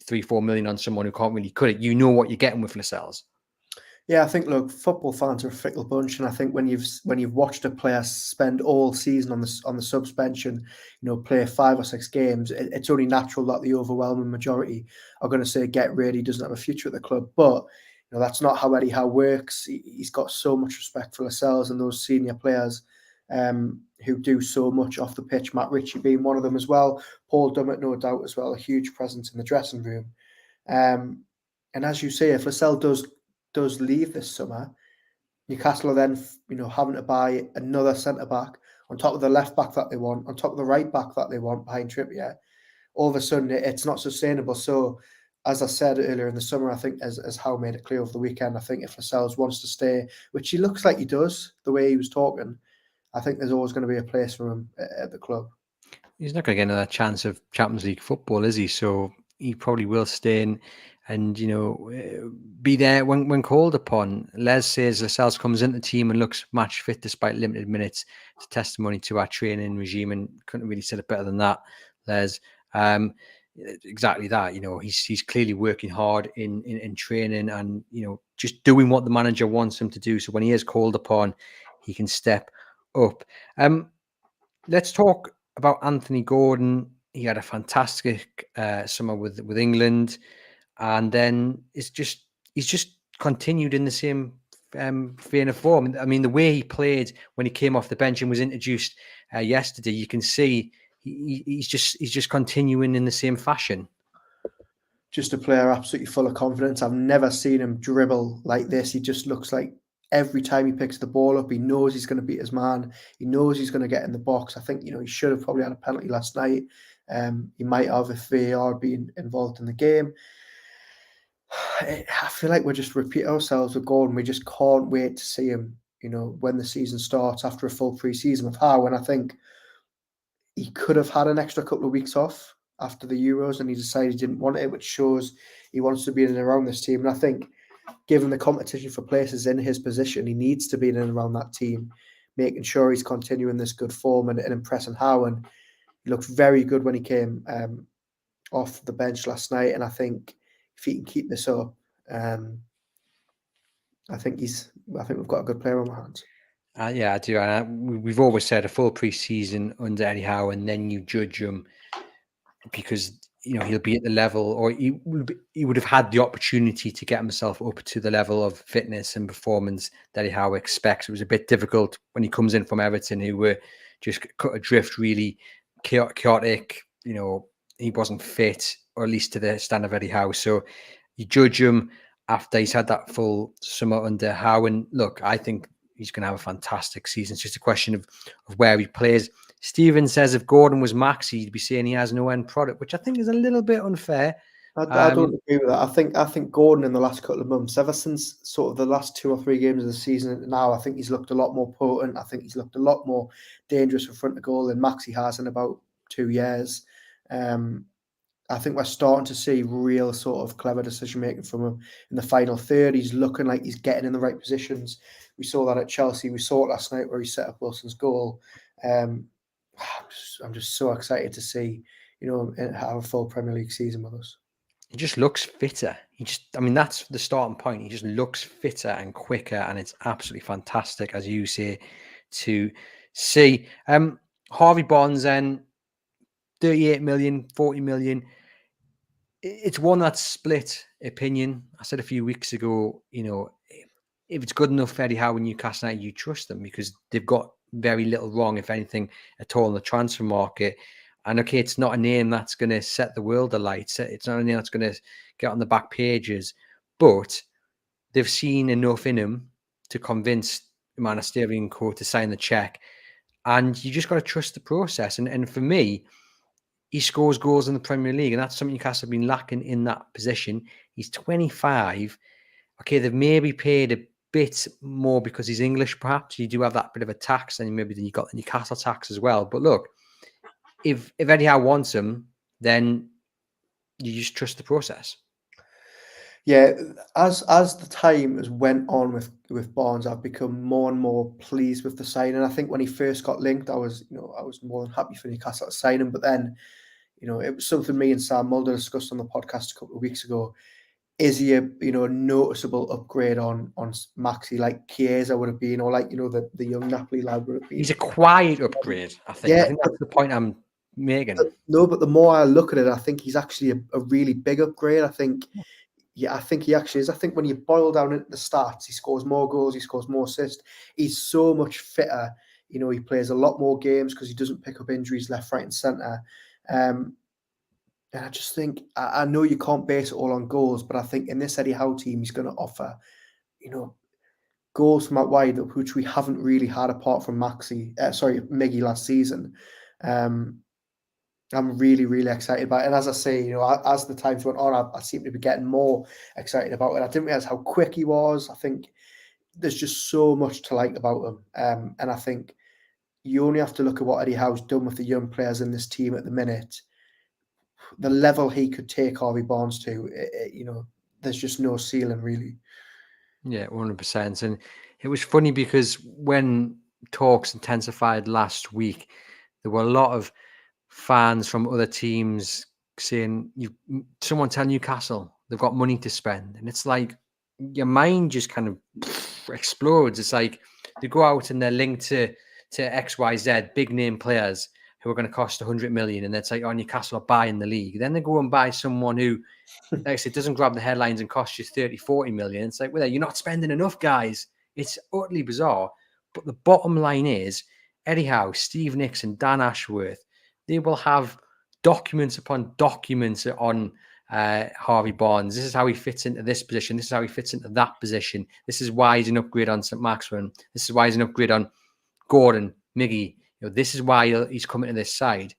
3-4 million on someone who can't really cut it. What you're getting with Lascelles. Yeah, I think, look, football fans are a fickle bunch, and I think when you've watched a player spend all season on the suspension, play 5 or 6 games, it's only natural that the overwhelming majority are going to say, get rid, he doesn't have a future at the club. But that's not how Eddie Howe works. He's got so much respect for Lascelles and those senior players who do so much off the pitch. Matt Ritchie being one of them as well. Paul Dummett, no doubt, as well, a huge presence in the dressing room. And as you say, if Lascelles does leave this summer, Newcastle are then having to buy another centre back on top of the left back that they want, on top of the right back that they want behind Trippier. All of a sudden, it's not sustainable. So, as I said earlier in the summer, I think as Howe made it clear over the weekend, I think if Lascelles wants to stay, which he looks like he does, the way he was talking, I think there's always going to be a place for him at the club. He's not going to get another chance of Champions League football, is he? So he probably will stay in and be there when called upon. Les says Lascelles comes into the team and looks match fit despite limited minutes. It's testimony to our training regime, and couldn't really said it better than that, Les. exactly that. He's clearly working hard in training and, just doing what the manager wants him to do. So when he is called upon, he can step up. Let's talk about Anthony Gordon. He had a fantastic summer with England, and then he's just continued in the same vein of form. I mean, the way he played when he came off the bench and was introduced yesterday, you can see he's just continuing in the same fashion. Just a player absolutely full of confidence. I've never seen him dribble like this. He just looks like every time he picks the ball up, he knows he's going to beat his man. He knows he's going to get in the box. I think, he should have probably had a penalty last night. He might have if VAR been involved in the game. I feel like we're just repeating ourselves with Gordon. We just can't wait to see him, when the season starts after a full pre-season of Howe. And I think he could have had an extra couple of weeks off after the Euros, and he decided he didn't want it, which shows he wants to be in and around this team. And I think, given the competition for places in his position, he needs to be in and around that team, making sure he's continuing this good form and impressing Howe. And he looked very good when he came off the bench last night. And I think if he can keep this up, I think we've got a good player on our hands. Yeah, I do. And we've always said a full pre-season under Eddie Howe, and then you judge him because he'll be at the level, or he would have had the opportunity to get himself up to the level of fitness and performance that Eddie Howe expects. It was a bit difficult when he comes in from Everton, who were just cut adrift, really chaotic. He wasn't fit, or at least to the standard of Eddie Howe. So you judge him after he's had that full summer under Howe. And look, I think he's going to have a fantastic season. It's just a question of where he plays. Stephen says if Gordon was Max, he'd be saying he has no end product, which I think is a little bit unfair. I don't agree with that. I think Gordon in the last couple of months, ever since sort of the last 2 or 3 games of the season now, I think he's looked a lot more potent. I think he's looked a lot more dangerous in front of goal than Maxi has in about 2 years. I think we're starting to see real sort of clever decision making from him in the final third. He's looking like he's getting in the right positions. We saw that at Chelsea. We saw it last night where he set up Wilson's goal. I'm just so excited to see, have a full Premier League season with us. He just looks fitter. That's the starting point. He just looks fitter and quicker, and it's absolutely fantastic, as you say, to see. Harvey Barnes then, 38 million, 40 million. It's one that's split opinion. I said a few weeks ago, if it's good enough for Eddie Howe and Newcastle United, you trust them because they've got very little wrong, if anything, at all in the transfer market. And okay, it's not a name that's going to set the world alight. It's not a name that's going to get on the back pages, but they've seen enough in him to convince Manasterian Co to sign the check. And you just got to trust the process. And for me, he scores goals in the Premier League, and that's something Newcastle have been lacking in that position. He's 25. Okay, they've maybe paid a bit more because he's English, perhaps. You do have that bit of a tax, and maybe then you got the Newcastle tax as well. But look, if Eddie Howe wants him, then you just trust the process. Yeah, as the time has went on with Barnes, I've become more and more pleased with the signing. I think when he first got linked, I was more than happy for Newcastle to sign him. But then, it was something me and Sam Mulder discussed on the podcast a couple of weeks ago. Is he a noticeable upgrade on Maxi like Chiesa would have been, or like the young Napoli lad would have been? He's a quiet upgrade, I think. Yeah, I think that's the point I'm making. No, but the more I look at it, I think he's actually a really big upgrade. I think he actually is. I think when you boil down into the stats, he scores more goals, he scores more assists. He's so much fitter. He plays a lot more games because he doesn't pick up injuries left, right, and centre. And I just think, I know you can't base it all on goals, but I think in this Eddie Howe team, he's going to offer, goals from out wide, which we haven't really had apart from Miggy last season. I'm really, really excited about it. And as I say, as the times went on, I seem to be getting more excited about it. I didn't realize how quick he was. I think there's just so much to like about him. And I think you only have to look at what Eddie Howe's done with the young players in this team at the minute. The level he could take Harvey Barnes to, there's just no ceiling, really. Yeah, 100%. And it was funny because when talks intensified last week, there were a lot of fans from other teams saying someone tell Newcastle they've got money to spend, and it's like your mind just kind of explodes. It's like they go out and they're linked to XYZ big name players who are going to cost 100 million, and it's like, oh, Newcastle are buying the league. Then they go and buy someone who, like I said, doesn't grab the headlines and costs you 30, 40 million. It's like, well, you're not spending enough, guys. It's utterly bizarre. But the bottom line is, Eddie Howe, Steve Nixon, Dan Ashworth, they will have documents upon documents on Harvey Barnes. This is how he fits into this position. This is how he fits into that position. This is why he's an upgrade on St. Maximin. This is why he's an upgrade on Gordon, Miggy. This is why he's coming to this side.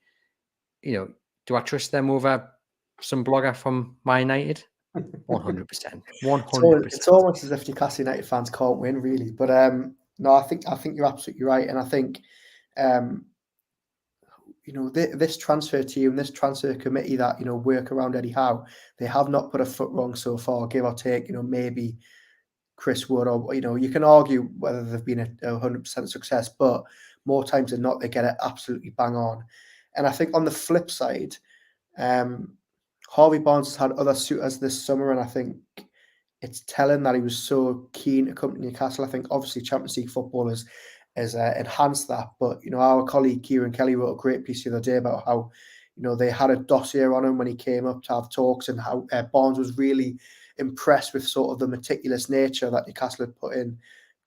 Do I trust them over some blogger from My United? 100%. 100%. It's almost as if Newcastle United fans can't win, really. But no, I think you're absolutely right, and I think this transfer team, this transfer committee that work around Eddie Howe, they have not put a foot wrong so far, give or take. Maybe Chris Wood, or you can argue whether they've been a 100% success, but more times than not, they get it absolutely bang on. And I think on the flip side, Harvey Barnes has had other suitors this summer, and I think it's telling that he was so keen to come to Newcastle. I think obviously Champions League football has enhanced that, but our colleague Kieran Kelly wrote a great piece the other day about how they had a dossier on him when he came up to have talks, and how Barnes was really impressed with sort of the meticulous nature that Newcastle had put in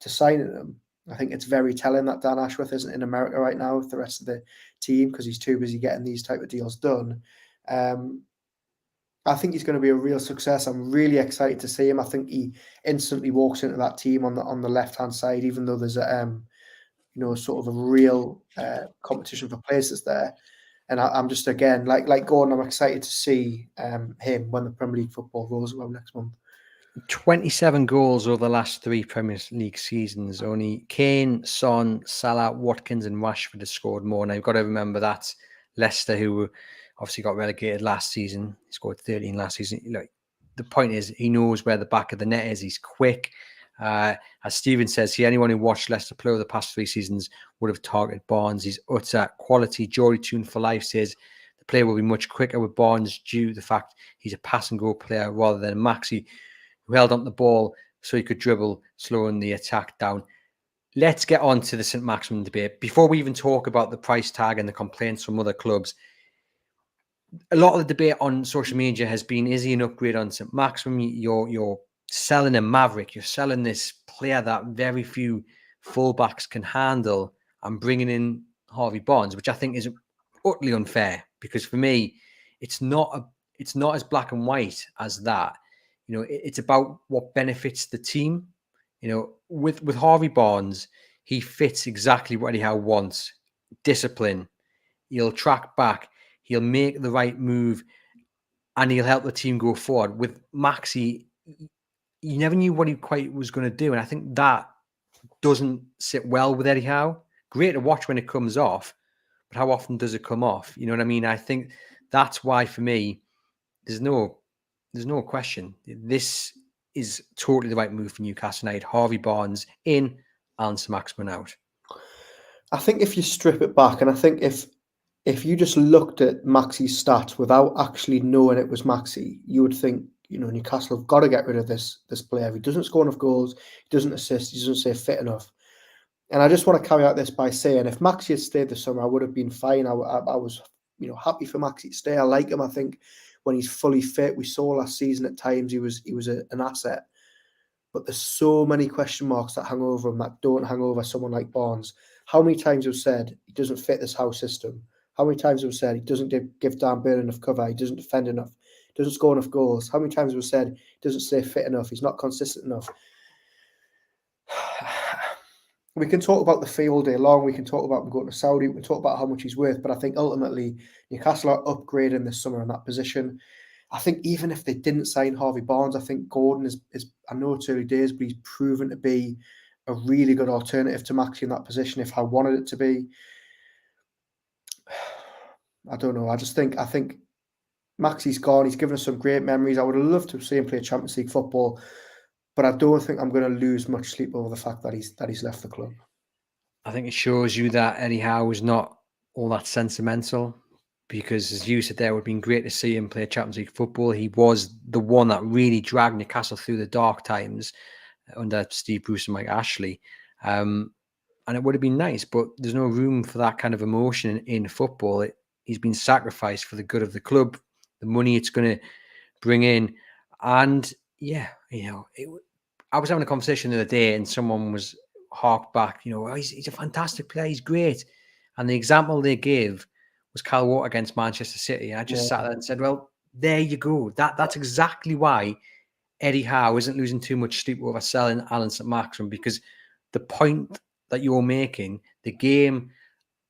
to signing him. I think it's very telling that Dan Ashworth isn't in America right now with the rest of the team because he's too busy getting these type of deals done. I think he's going to be a real success. I'm really excited to see him. I think he instantly walks into that team on the left-hand side, even though there's a sort of a real competition for places there. And I'm just, again, like Gordon, I'm excited to see him when the Premier League football rolls around next month. 27 goals over the last 3 Premier League seasons. Only Kane, Son, Salah, Watkins and Rashford have scored more. Now, you've got to remember that Leicester, who obviously got relegated last season, he scored 13 last season. The point is, he knows where the back of the net is. He's quick. As Stephen says, anyone who watched Leicester play over the past 3 seasons would have targeted Barnes. He's utter quality. Jory Tune for Life says the player will be much quicker with Barnes due to the fact he's a pass and go player rather than Maxi, who held on the ball so he could dribble, slowing the attack down. Let's get on to the St. Maximin debate. Before we even talk about the price tag and the complaints from other clubs, a lot of the debate on social media has been, is he an upgrade on St. Maximin? You're selling a maverick. You're selling this player that very few fullbacks can handle and bringing in Harvey Barnes, which I think is utterly unfair, because for me, it's not as black and white as that. It's about what benefits the team. With Harvey Barnes, he fits exactly what Eddie Howe wants. Discipline. He'll track back. He'll make the right move, and he'll help the team go forward. With Maxi, you never knew what he quite was going to do, and I think that doesn't sit well with Eddie Howe. Great to watch when it comes off, but how often does it come off? You know what I mean? I think that's why, for me, there's no question. This is totally the right move for Newcastle United. Harvey Barnes in and St. Maximin out. I think if you strip it back, and I think if you just looked at Maxi's stats without actually knowing it was Maxi, you would think, Newcastle have got to get rid of this player. He doesn't score enough goals, he doesn't assist, he doesn't stay fit enough. And I just want to carry out this by saying, if Maxi had stayed this summer, I would have been fine. I was, happy for Maxi to stay. I like him. I think when he's fully fit, we saw last season at times he was an asset. But there's so many question marks that hang over him that don't hang over someone like Barnes. How many times have said he doesn't fit this Howe system? How many times have said he doesn't give Dan Burn enough cover? He doesn't defend enough. He doesn't score enough goals. How many times have said he doesn't stay fit enough? He's not consistent enough. We can talk about the fee all day long. We can talk about him going to Saudi. We can talk about how much he's worth. But I think ultimately Newcastle are upgrading this summer in that position. I think even if they didn't sign Harvey Barnes, I think Gordon is I know it's early days, but he's proven to be a really good alternative to Maxi in that position if I wanted it to be. I don't know. I think Maxi's gone. He's given us some great memories. I would have loved to see him play Champions League football, but I don't think I'm going to lose much sleep over the fact that he's left the club. I think it shows you that Eddie Howe is not all that sentimental, because, as you said there, it would have been great to see him play Champions League football. He was the one that really dragged Newcastle through the dark times under Steve Bruce and Mike Ashley. And it would have been nice, but there's no room for that kind of emotion in football. He's been sacrificed for the good of the club, the money it's going to bring in. And yeah, I was having a conversation the other day and someone was harked back, oh, he's a fantastic player, he's great. And the example they gave was Kyle Walker against Manchester City. I just sat there and said, well, there you go. That's exactly why Eddie Howe isn't losing too much sleep over selling Alan St. Maximin, because the point that you're making, the game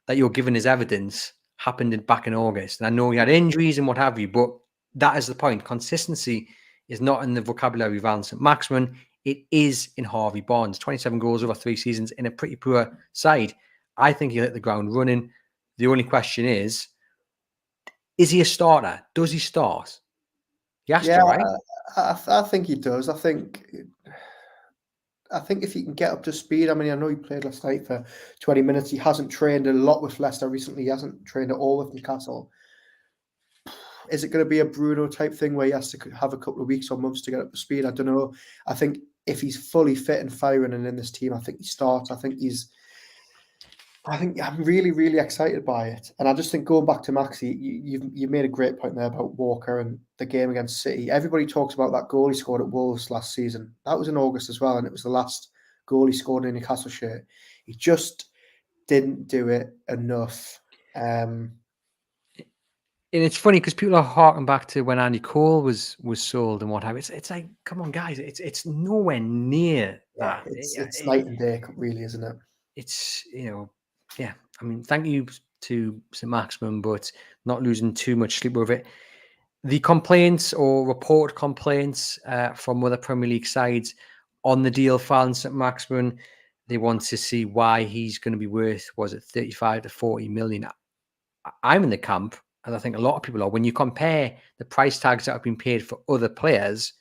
that you're giving as evidence, happened back in August. And I know he had injuries and what have you, but that is the point. Consistency is not in the vocabulary of Alan St. Maximin. It is in Harvey Barnes. 27 goals over 3 seasons in a pretty poor side. I think he'll hit the ground running. The only question is he a starter? Does he start? He has to, right? I think he does. I think if he can get up to speed, I mean, I know he played last night for 20 minutes. He hasn't trained a lot with Leicester recently. He hasn't trained at all with Newcastle. Is it going to be a Bruno type thing where he has to have a couple of weeks or months to get up to speed? I don't know. I think if he's fully fit and firing and in this team, I think he starts. I think I'm really, really excited by it. And I just think, going back to Maxi, you made a great point there about Walker and the game against City. Everybody talks about that goal he scored at Wolves last season. That was in August as well, and it was the last goal he scored in a Newcastle shirt. He just didn't do it enough. And it's funny because people are harking back to when Andy Cole was sold and what have you. It's like, come on, guys, it's nowhere near that. It's night and day, really, isn't it? It's, yeah. I mean, thank you to St. Maximin, but not losing too much sleep over it. The complaints or reported complaints from other Premier League sides on the deal for Alan St. Maximin, they want to see why he's going to be worth, was it 35 to 40 million? I'm in the camp, and I think a lot of people are, when you compare the price tags that have been paid for other players,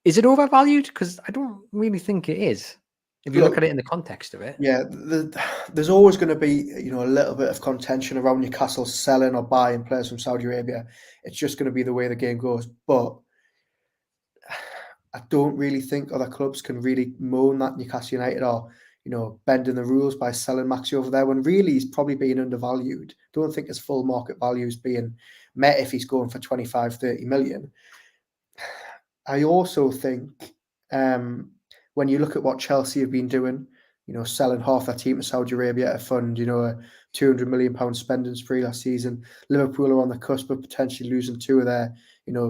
is it overvalued? Because I don't really think it is. If you look at it in the context of it. Yeah, there's always going to be, a little bit of contention around Newcastle selling or buying players from Saudi Arabia. It's just going to be the way the game goes. But I don't really think other clubs can really moan that Newcastle United are, bending the rules by selling Maxi over there, when really he's probably being undervalued. Don't think his full market value is being met if he's going for 25, 30 million. I also think when you look at what Chelsea have been doing, selling half their team to Saudi Arabia to fund, a £200 million spending spree last season. Liverpool are on the cusp of potentially losing 2 of their,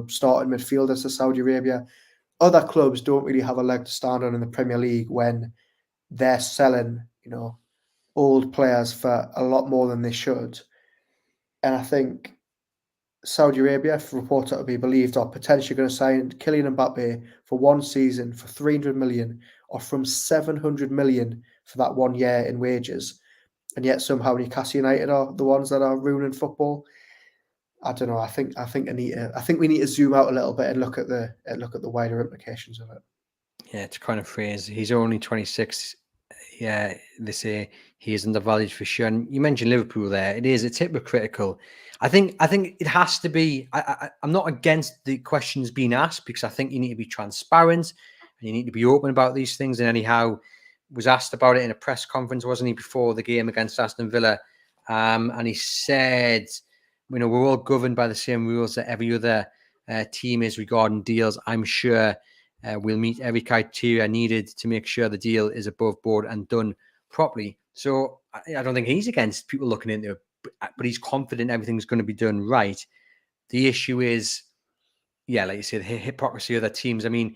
starting midfielders to Saudi Arabia. Other clubs don't really have a leg to stand on in the Premier League when they're selling, old players for a lot more than they should. And I think Saudi Arabia, if reports are to be believed, are potentially going to sign Kylian Mbappe for 1 season for 300 million, or from 700 million for that 1 year in wages. And yet somehow Newcastle United are the ones that are ruining football. I don't know. I think we need to zoom out a little bit and look at the wider implications of it. Yeah, to kind of phrase, he's only 26. Yeah, they say he is undervalued for sure. And you mentioned Liverpool there. It's hypocritical. I think it has to be. I'm not against the questions being asked, because I think you need to be transparent and you need to be open about these things. And anyhow, was asked about it in a press conference, wasn't he, before the game against Aston Villa? And he said, we're all governed by the same rules that every other team is regarding deals. I'm sure we'll meet every criteria needed to make sure the deal is above board and done properly. So I don't think he's against people looking into it, but he's confident everything's going to be done right. The issue is, yeah, like you said, the hypocrisy of the teams. I mean,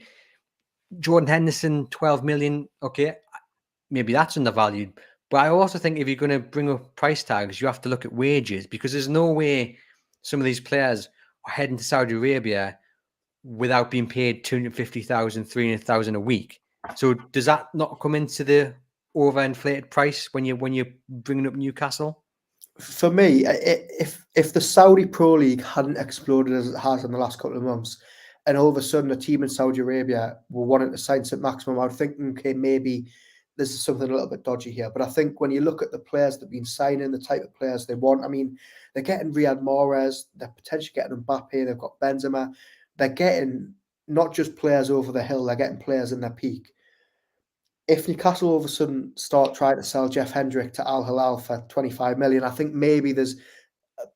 Jordan Henderson, 12 million, okay, maybe that's undervalued. But I also think if you're going to bring up price tags, you have to look at wages, because there's no way some of these players are heading to Saudi Arabia without being paid 250,000, 300,000 a week. So does that not come into the overinflated price when you're bringing up Newcastle? For me, if the Saudi Pro League hadn't exploded as it has in the last couple of months, and all of a sudden a team in Saudi Arabia were wanting to sign St. Maximin, I would think, okay, maybe there's something a little bit dodgy here. But I think when you look at the players that have been signing, the type of players they want, I mean, they're getting Riyad Mahrez, they're potentially getting Mbappe, they've got Benzema. They're getting not just players over the hill, they're getting players in their peak. If Newcastle all of a sudden start trying to sell Jeff Hendrick to Al Hilal for 25 million, I think maybe there's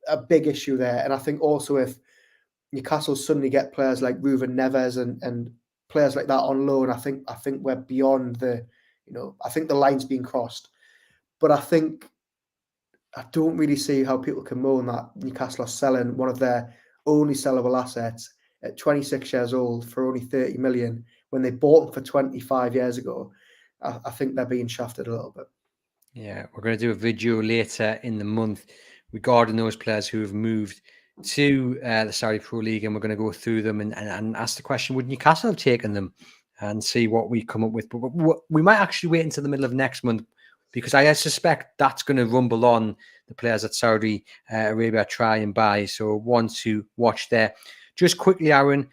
a big issue there. And I think also if Newcastle suddenly get players like Ruben Neves and players like that on loan, I think we're beyond the, I think the line's being crossed. But I don't really see how people can moan that Newcastle are selling one of their only sellable assets at 26 years old for only 30 million when they bought them for 25 years ago. I think they're being shafted a little bit. Yeah, we're going to do a video later in the month regarding those players who have moved to the Saudi Pro League, and we're going to go through them and ask the question, would Newcastle have taken them, and see what we come up with. But we might actually wait until the middle of next month, because I suspect that's going to rumble on the players that Saudi Arabia try and buy. So one to watch there. Just quickly, Aaron,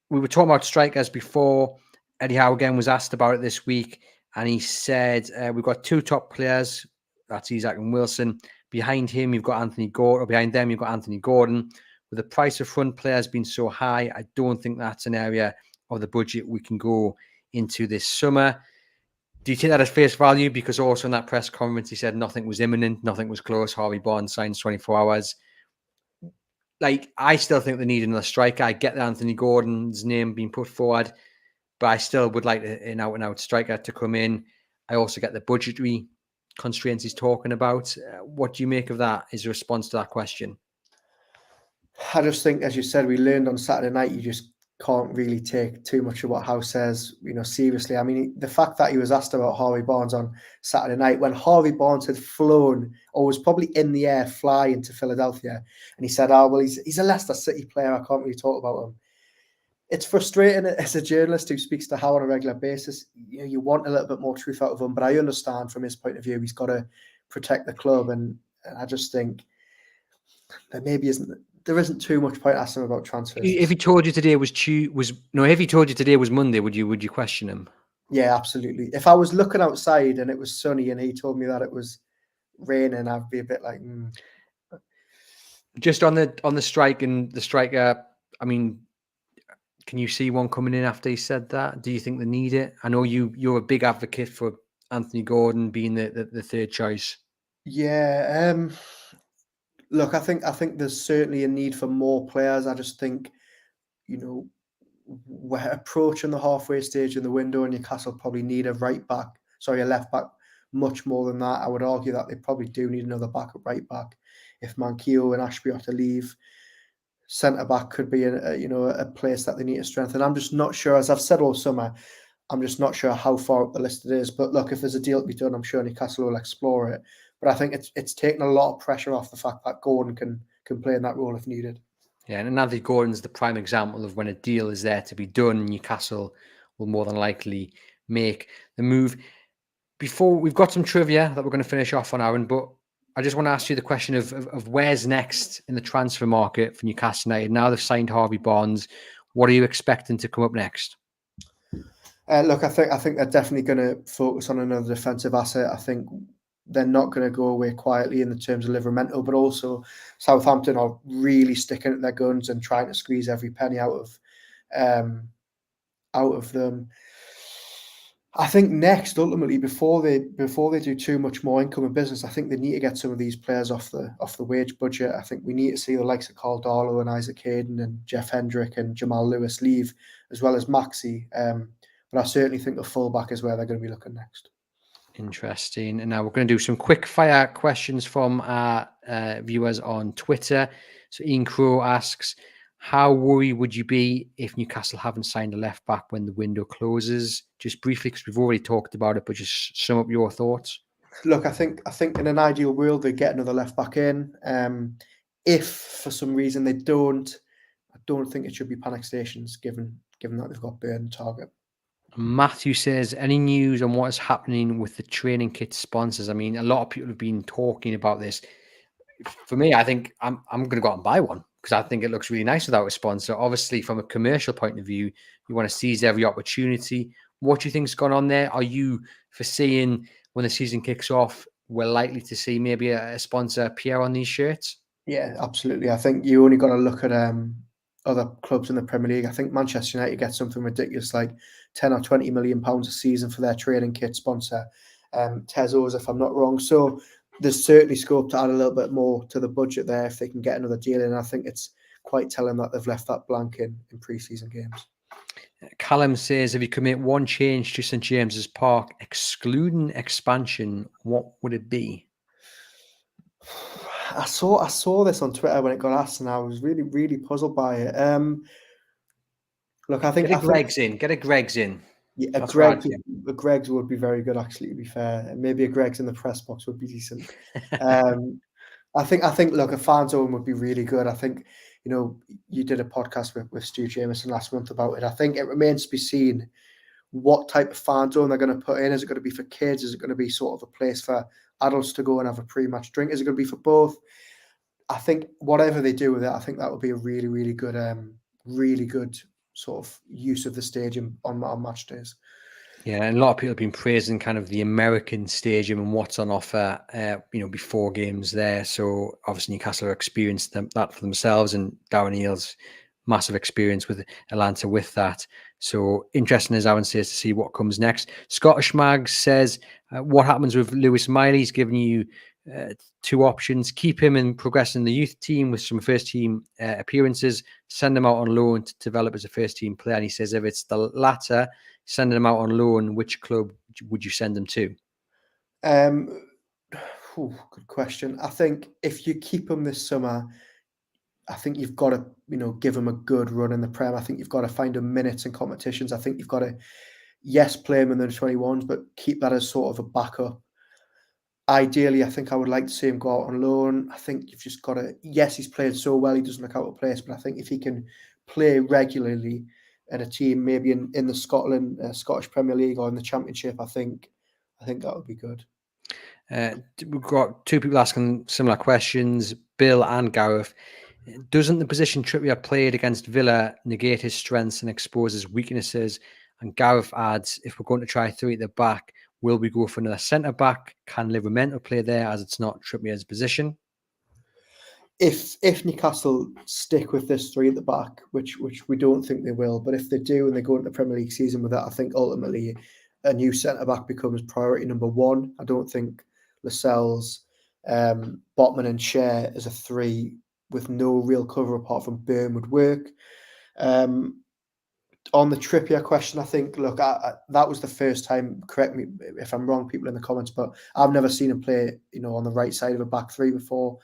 we were talking about strikers before. Eddie Howe again was asked about it this week, and he said we've got two top players. That's Isak and Wilson. Behind him, you've got Anthony Gordon. Or behind them, you've got Anthony Gordon. With the price of front players being so high, I don't think that's an area of the budget we can go into this summer. Do you take that as face value? Because also in that press conference, he said nothing was imminent, nothing was close. Harvey Barnes signs 24 hours. Like, I still think they need another striker. I get that Anthony Gordon's name being put forward, but I still would like an out-and-out striker to come in. I also get the budgetary constraints he's talking about. What do you make of that, his response to that question? I just think, as you said, we learned on Saturday night, you just can't really take too much of what Howe says, seriously. I mean, the fact that he was asked about Harvey Barnes on Saturday night, when Harvey Barnes had flown, or was probably in the air flying to Philadelphia, and he said, well, he's a Leicester City player, I can't really talk about him. It's frustrating as a journalist who speaks to Howe on a regular basis. You want a little bit more truth out of him, but I understand from his point of view, he's got to protect the club, and I just think there isn't too much point asking him about transfers. If he told you today was Monday, would you question him? Yeah, absolutely. If I was looking outside and it was sunny and he told me that it was raining, I'd be a bit like. Just on the strike and the striker, I mean, can you see one coming in after he said that? Do you think they need it? I know you're a big advocate for Anthony Gordon being the third choice. Yeah. Look, I think there's certainly a need for more players. I just think, we're approaching the halfway stage in the window, and Newcastle probably need a left back, much more than that. I would argue that they probably do need another backup right back if Manquillo and Ashby are to leave. Centre back could be a place that they need to strengthen. I'm just not sure, as I've said all summer, I'm just not sure how far up the list it is. But look, if there's a deal to be done, I'm sure Newcastle will explore it. But I think it's taken a lot of pressure off the fact that Gordon can play in that role if needed. Yeah, and Anthony Gordon's the prime example of when a deal is there to be done, Newcastle will more than likely make the move. Before, we've got some trivia that we're going to finish off on, Aaron, but I just want to ask you the question of where's next in the transfer market for Newcastle United. Now they've signed Harvey Barnes. What are you expecting to come up next? Look, I think they're definitely going to focus on another defensive asset. I think they're not going to go away quietly in the terms of Livramento, but also Southampton are really sticking at their guns and trying to squeeze every penny out of them. I think next, ultimately, before they do too much more income and business, I think they need to get some of these players off the wage budget. I think we need to see the likes of Carl Darlow and Isaac Hayden and Jeff Hendrick and Jamal Lewis leave, as well as Maxi. But I certainly think the fullback is where they're going to be looking next. Interesting. And now we're going to do some quick fire questions from our viewers on Twitter. So Ian Crow asks, how worried would you be if Newcastle haven't signed a left back when the window closes? Just briefly, because we've already talked about it, but just sum up your thoughts. Look, I think in an ideal world they get another left back in. If for some reason they don't, I don't think it should be panic stations given that they've got Burn and Targett. Matthew says, any news on what is happening with the training kit sponsors? I mean, a lot of people have been talking about this. For me, I think I'm going to go out and buy one because I think it looks really nice without a sponsor. Obviously, from a commercial point of view, you want to seize every opportunity. What do you think's gone on there? Are you foreseeing when the season kicks off, we're likely to see maybe a sponsor appear on these shirts? Yeah, absolutely. I think you only got to look at other clubs in the Premier League. I think Manchester United get something ridiculous like 10 or 20 million pounds a season for their training kit sponsor. Tezos, if I'm not wrong. So there's certainly scope to add a little bit more to the budget there if they can get another deal in. I think it's quite telling that they've left that blank in pre-season games. Callum says, if you could make one change to St James's Park, excluding expansion, what would it be? I saw this on Twitter when it got asked, and I was really, really puzzled by it. Look, I think Get a Greg's in. Yeah, That's what I'd do. a Greg's would be very good, actually, to be fair. Maybe a Greg's in the press box would be decent. I think look, a fan zone would be really good. I think, you did a podcast with Stu Jameson last month about it. I think it remains to be seen what type of fan zone they're going to put in. Is it going to be for kids? Is it going to be sort of a place for adults to go and have a pre-match drink? Is it going to be for both? I think whatever they do with it, I think that would be a really, really good sort of use of the stadium on match days. Yeah, and a lot of people have been praising kind of the American stadium and what's on offer, before games there. So obviously Newcastle have experienced that for themselves, and Darren Neal's massive experience with Atlanta with that. So interesting, as Aaron says, to see what comes next. Scottish Mag says, what happens with Lewis Miley? He's given you two options: keep him and progress in the youth team with some first team appearances, send him out on loan to develop as a first team player. And he says, if it's the latter, sending him out on loan, which club would you send him to? Good question. I think if you keep him this summer, I think you've got to, give him a good run in the Prem. I think you've got to find him minutes in competitions. I think you've got to, yes, play him in the 21s, but keep that as sort of a backup. Ideally, I think I would like to see him go out on loan. I think you've just got to, yes, he's played so well, he doesn't look out of place, but I think if he can play regularly at a team, maybe in the Scottish Premier League or in the Championship, I think that would be good. We've got two people asking similar questions, Bill and Gareth. Doesn't the position Trippier played against Villa negate his strengths and expose his weaknesses? And Gareth adds, if we're going to try three at the back, will we go for another centre-back? Can Livramento play there as it's not Trippier's position? If Newcastle stick with this three at the back, which we don't think they will, but if they do and they go into the Premier League season with that, I think ultimately a new centre-back becomes priority number one. I don't think Lascelles, Botman and Cher as a three with no real cover apart from Burn would work. On the Trippier question, I think, look, that was the first time, correct me if I'm wrong, people in the comments, but I've never seen him play, on the right side of a back three before.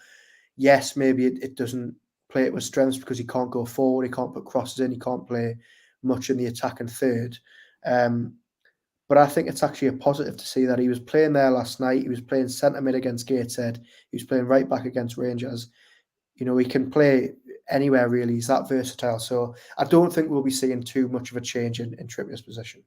Yes, maybe it doesn't play it with strengths because he can't go forward, he can't put crosses in, he can't play much in the attack and third. But I think it's actually a positive to see that he was playing there last night. He was playing centre mid against Gateshead. He was playing right back against Rangers. He can play anywhere really. He's that versatile. So I don't think we'll be seeing too much of a change in Trippier's position.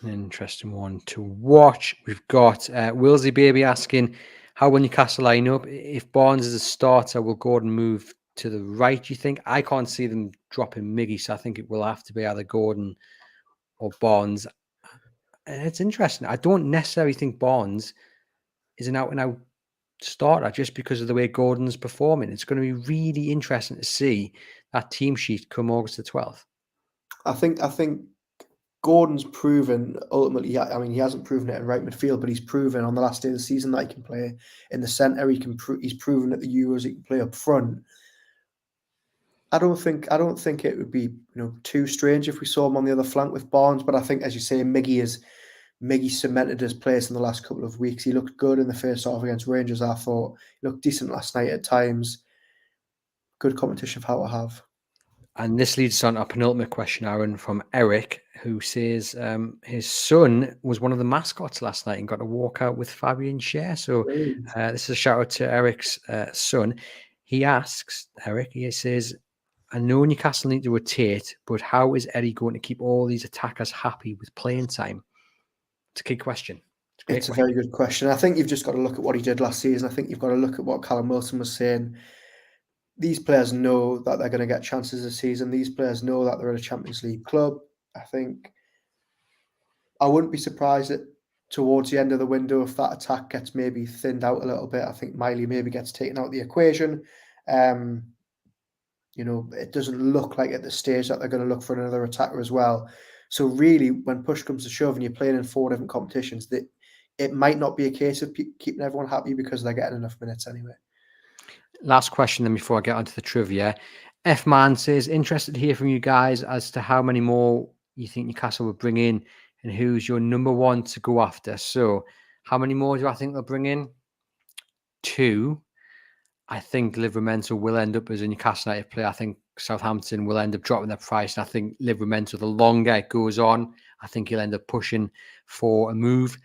An interesting one to watch. We've got Willsey Baby asking, how will Newcastle line up? If Barnes is a starter, will Gordon move to the right, do you think? I can't see them dropping Miggy, so I think it will have to be either Gordon or Barnes. And it's interesting. I don't necessarily think Barnes is an out-and-out starter just because of the way Gordon's performing. It's going to be really interesting to see that team sheet come August the 12th. I think Gordon's proven ultimately. I mean, he hasn't proven it in right midfield, but he's proven on the last day of the season that he can play in the centre. He's proven at the Euros he can play up front. I don't think it would be too strange if we saw him on the other flank with Barnes. But I think, as you say, Miggy cemented his place in the last couple of weeks. He looked good in the first half against Rangers. I thought he looked decent last night at times. Good competition for how to have. And this leads us on to a penultimate question, Aaron, from Eric, who says his son was one of the mascots last night and got to walk out with Fabian Schär. So this is a shout out to Eric's son. He asks, Eric, he says, I know Newcastle need to rotate, but how is Eddie going to keep all these attackers happy with playing time? It's a key question. It's a very good question. I think you've just got to look at what he did last season. I think you've got to look at what Callum Wilson was saying. These players know that they're going to get chances this season. These players know that they're at a Champions League club. I think I wouldn't be surprised that towards the end of the window, if that attack gets maybe thinned out a little bit, I think Miley maybe gets taken out of the equation. It doesn't look like at the stage that they're going to look for another attacker as well. So really, when push comes to shove and you're playing in 4 different competitions, that it might not be a case of keeping everyone happy because they're getting enough minutes anyway. Last question then before I get onto the trivia. F-Man says, interested to hear from you guys as to how many more you think Newcastle will bring in and who's your number one to go after. So how many more do I think they'll bring in? 2. I think Livramento will end up as a Newcastle United player. I think Southampton will end up dropping their price. And I think Livramento, the longer it goes on, I think he'll end up pushing for a move.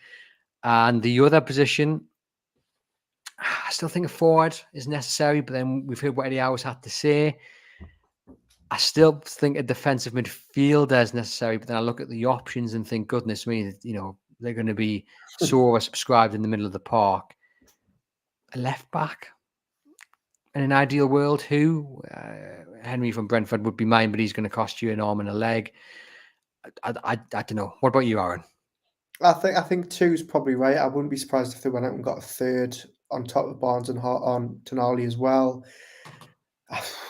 And the other position, I still think a forward is necessary, but then we've heard what Eddie Howe's had to say. I still think a defensive midfielder is necessary, but then I look at the options and think, goodness me, they're going to be so oversubscribed in the middle of the park. A left back in an ideal world, who? Henry from Brentford would be mine, but he's going to cost you an arm and a leg. I don't know. What about you, Aaron? I think 2 is probably right. I wouldn't be surprised if they went out and got a third on top of Barnes and on Tonali as well.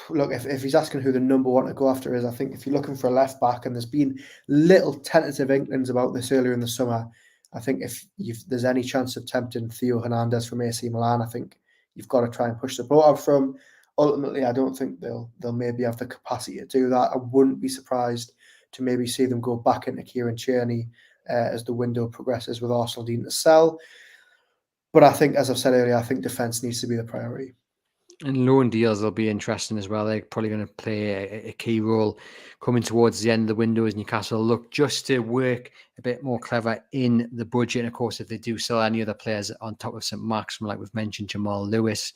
Look, if he's asking who the number one to go after is, I think if you're looking for a left back, and there's been little tentative inklings about this earlier in the summer, I think if there's any chance of tempting Theo Hernandez from AC Milan, I think you've got to try and push the boat out from. Ultimately, I don't think they'll maybe have the capacity to do that. I wouldn't be surprised to maybe see them go back into Kieran Tierney as the window progresses with Arsenal needing to sell. But I think, as I've said earlier, I think defence needs to be the priority. And loan deals will be interesting as well. They're probably going to play a key role coming towards the end of the window as Newcastle look just to work a bit more clever in the budget. And of course, if they do sell any other players on top of St. Maximin, like we've mentioned, Jamal Lewis,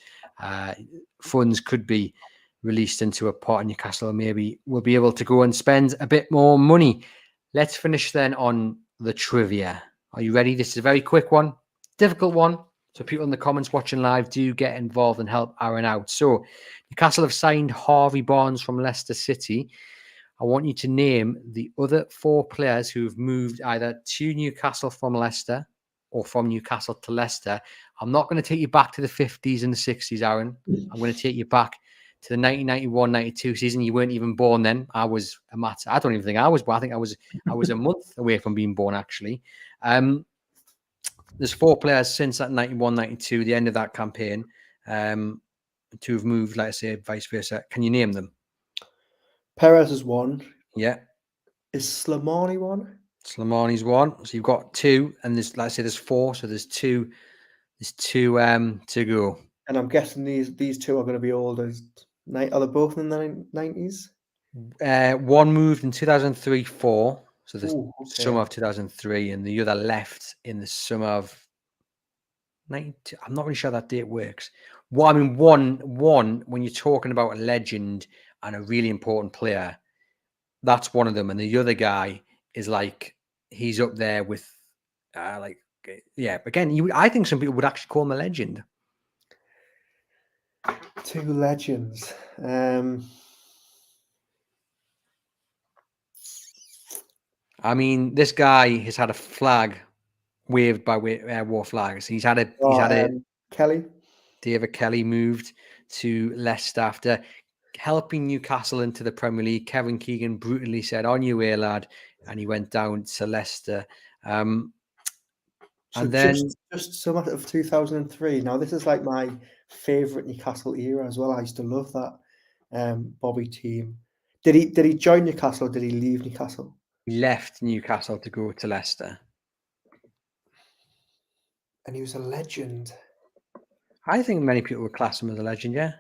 funds could be released into a pot, and Newcastle maybe will be able to go and spend a bit more money. Let's finish then on the trivia. Are you ready? This is a very quick one, difficult one. So people in the comments watching live, do get involved and help Aaron out. So Newcastle have signed Harvey Barnes from Leicester City. I want you to name the other 4 players who have moved either to Newcastle from Leicester or from Newcastle to Leicester. I'm not going to take you back to the 50s and the 60s, Aaron. I'm going to take you back to the 1991-92 season. You weren't even born then. I was I don't even think I was born. I think I was a month away from being born, actually. There's 4 players since that 91-92, the end of that campaign, to have moved, like I say, vice versa. Can you name them? Perez is 1. Yeah. Is Slimani 1? Slimani's 1. So you've got 2, and there's, like I say, there's 4. So there's 2. There's 2 to go. And I'm guessing these 2 are going to be old as are they both in the 90s? 1 moved in 2003-04. So the summer okay. of 2003, and the other left in the summer of 92. I'm not really sure that date works. Well, I mean, one, when you're talking about a legend and a really important player, that's one of them. And the other guy is like, he's up there with, again, I think some people would actually call him a legend. 2 legends. I mean, this guy has had a flag waved by war flags. He's had a Kelly. David Kelly moved to Leicester after helping Newcastle into the Premier League. Kevin Keegan brutally said, "On your way, lad," and he went down to Leicester. So and then just summer of 2003. Now this is like my favourite Newcastle era as well. I used to love that Bobby team. Did he join Newcastle or did he leave Newcastle? He left Newcastle to go to Leicester. And he was a legend. I think many people would class him as a legend, yeah.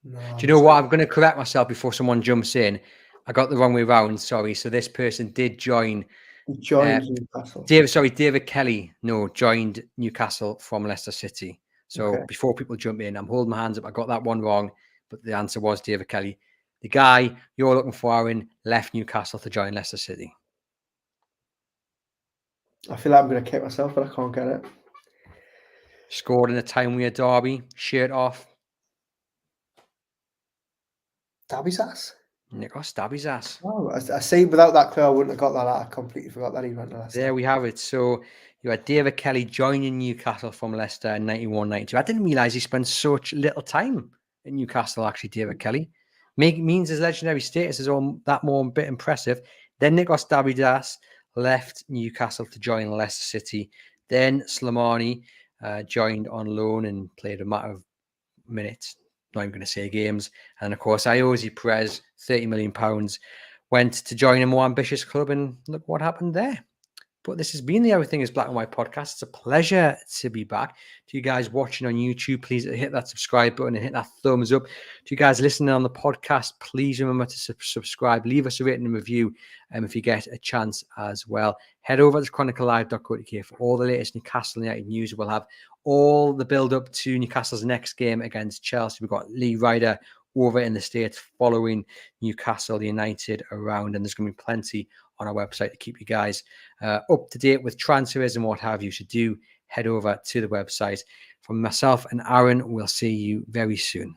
No, do you know what? I'm going to correct myself before someone jumps in. I got the wrong way around. Sorry. So this person did join. He joined Newcastle. David Kelly. No, joined Newcastle from Leicester City. So before people jump in, I'm holding my hands up. I got that one wrong, but the answer was David Kelly. The guy you're looking for, Aaron, left Newcastle to join Leicester City. I feel like I'm going to kick myself, but I can't get it. Scored in a timely at Derby. Shirt off. Derby's ass? Nicholas Dabby's ass. Oh, I see. Without that clue, I wouldn't have got that. I completely forgot that he went to Leicester. There we have it. So you had David Kelly joining Newcastle from Leicester in 91-92. I didn't realise he spent such little time in Newcastle, actually, David Kelly. Means his legendary status is all that more a bit impressive. Then Nicholas Davidas left Newcastle to join Leicester City. Then Slimani joined on loan and played a matter of minutes. Not even going to say games. And of course, Iosi Perez, £30 million, went to join a more ambitious club, and look what happened there. But this has been the Everything is Black and White podcast. It's a pleasure to be back. To you guys watching on YouTube, please hit that subscribe button and hit that thumbs up. To you guys listening on the podcast, please remember to subscribe. Leave us a rating and review if you get a chance as well. Head over to chroniclelive.co.uk for all the latest Newcastle United news. We'll have all the build-up to Newcastle's next game against Chelsea. We've got Lee Ryder over in the States following Newcastle United around, and there's going to be plenty on our website to keep you guys up to date with transfers and what have you. So do head over to the website. From myself and Aaron, we'll see you very soon.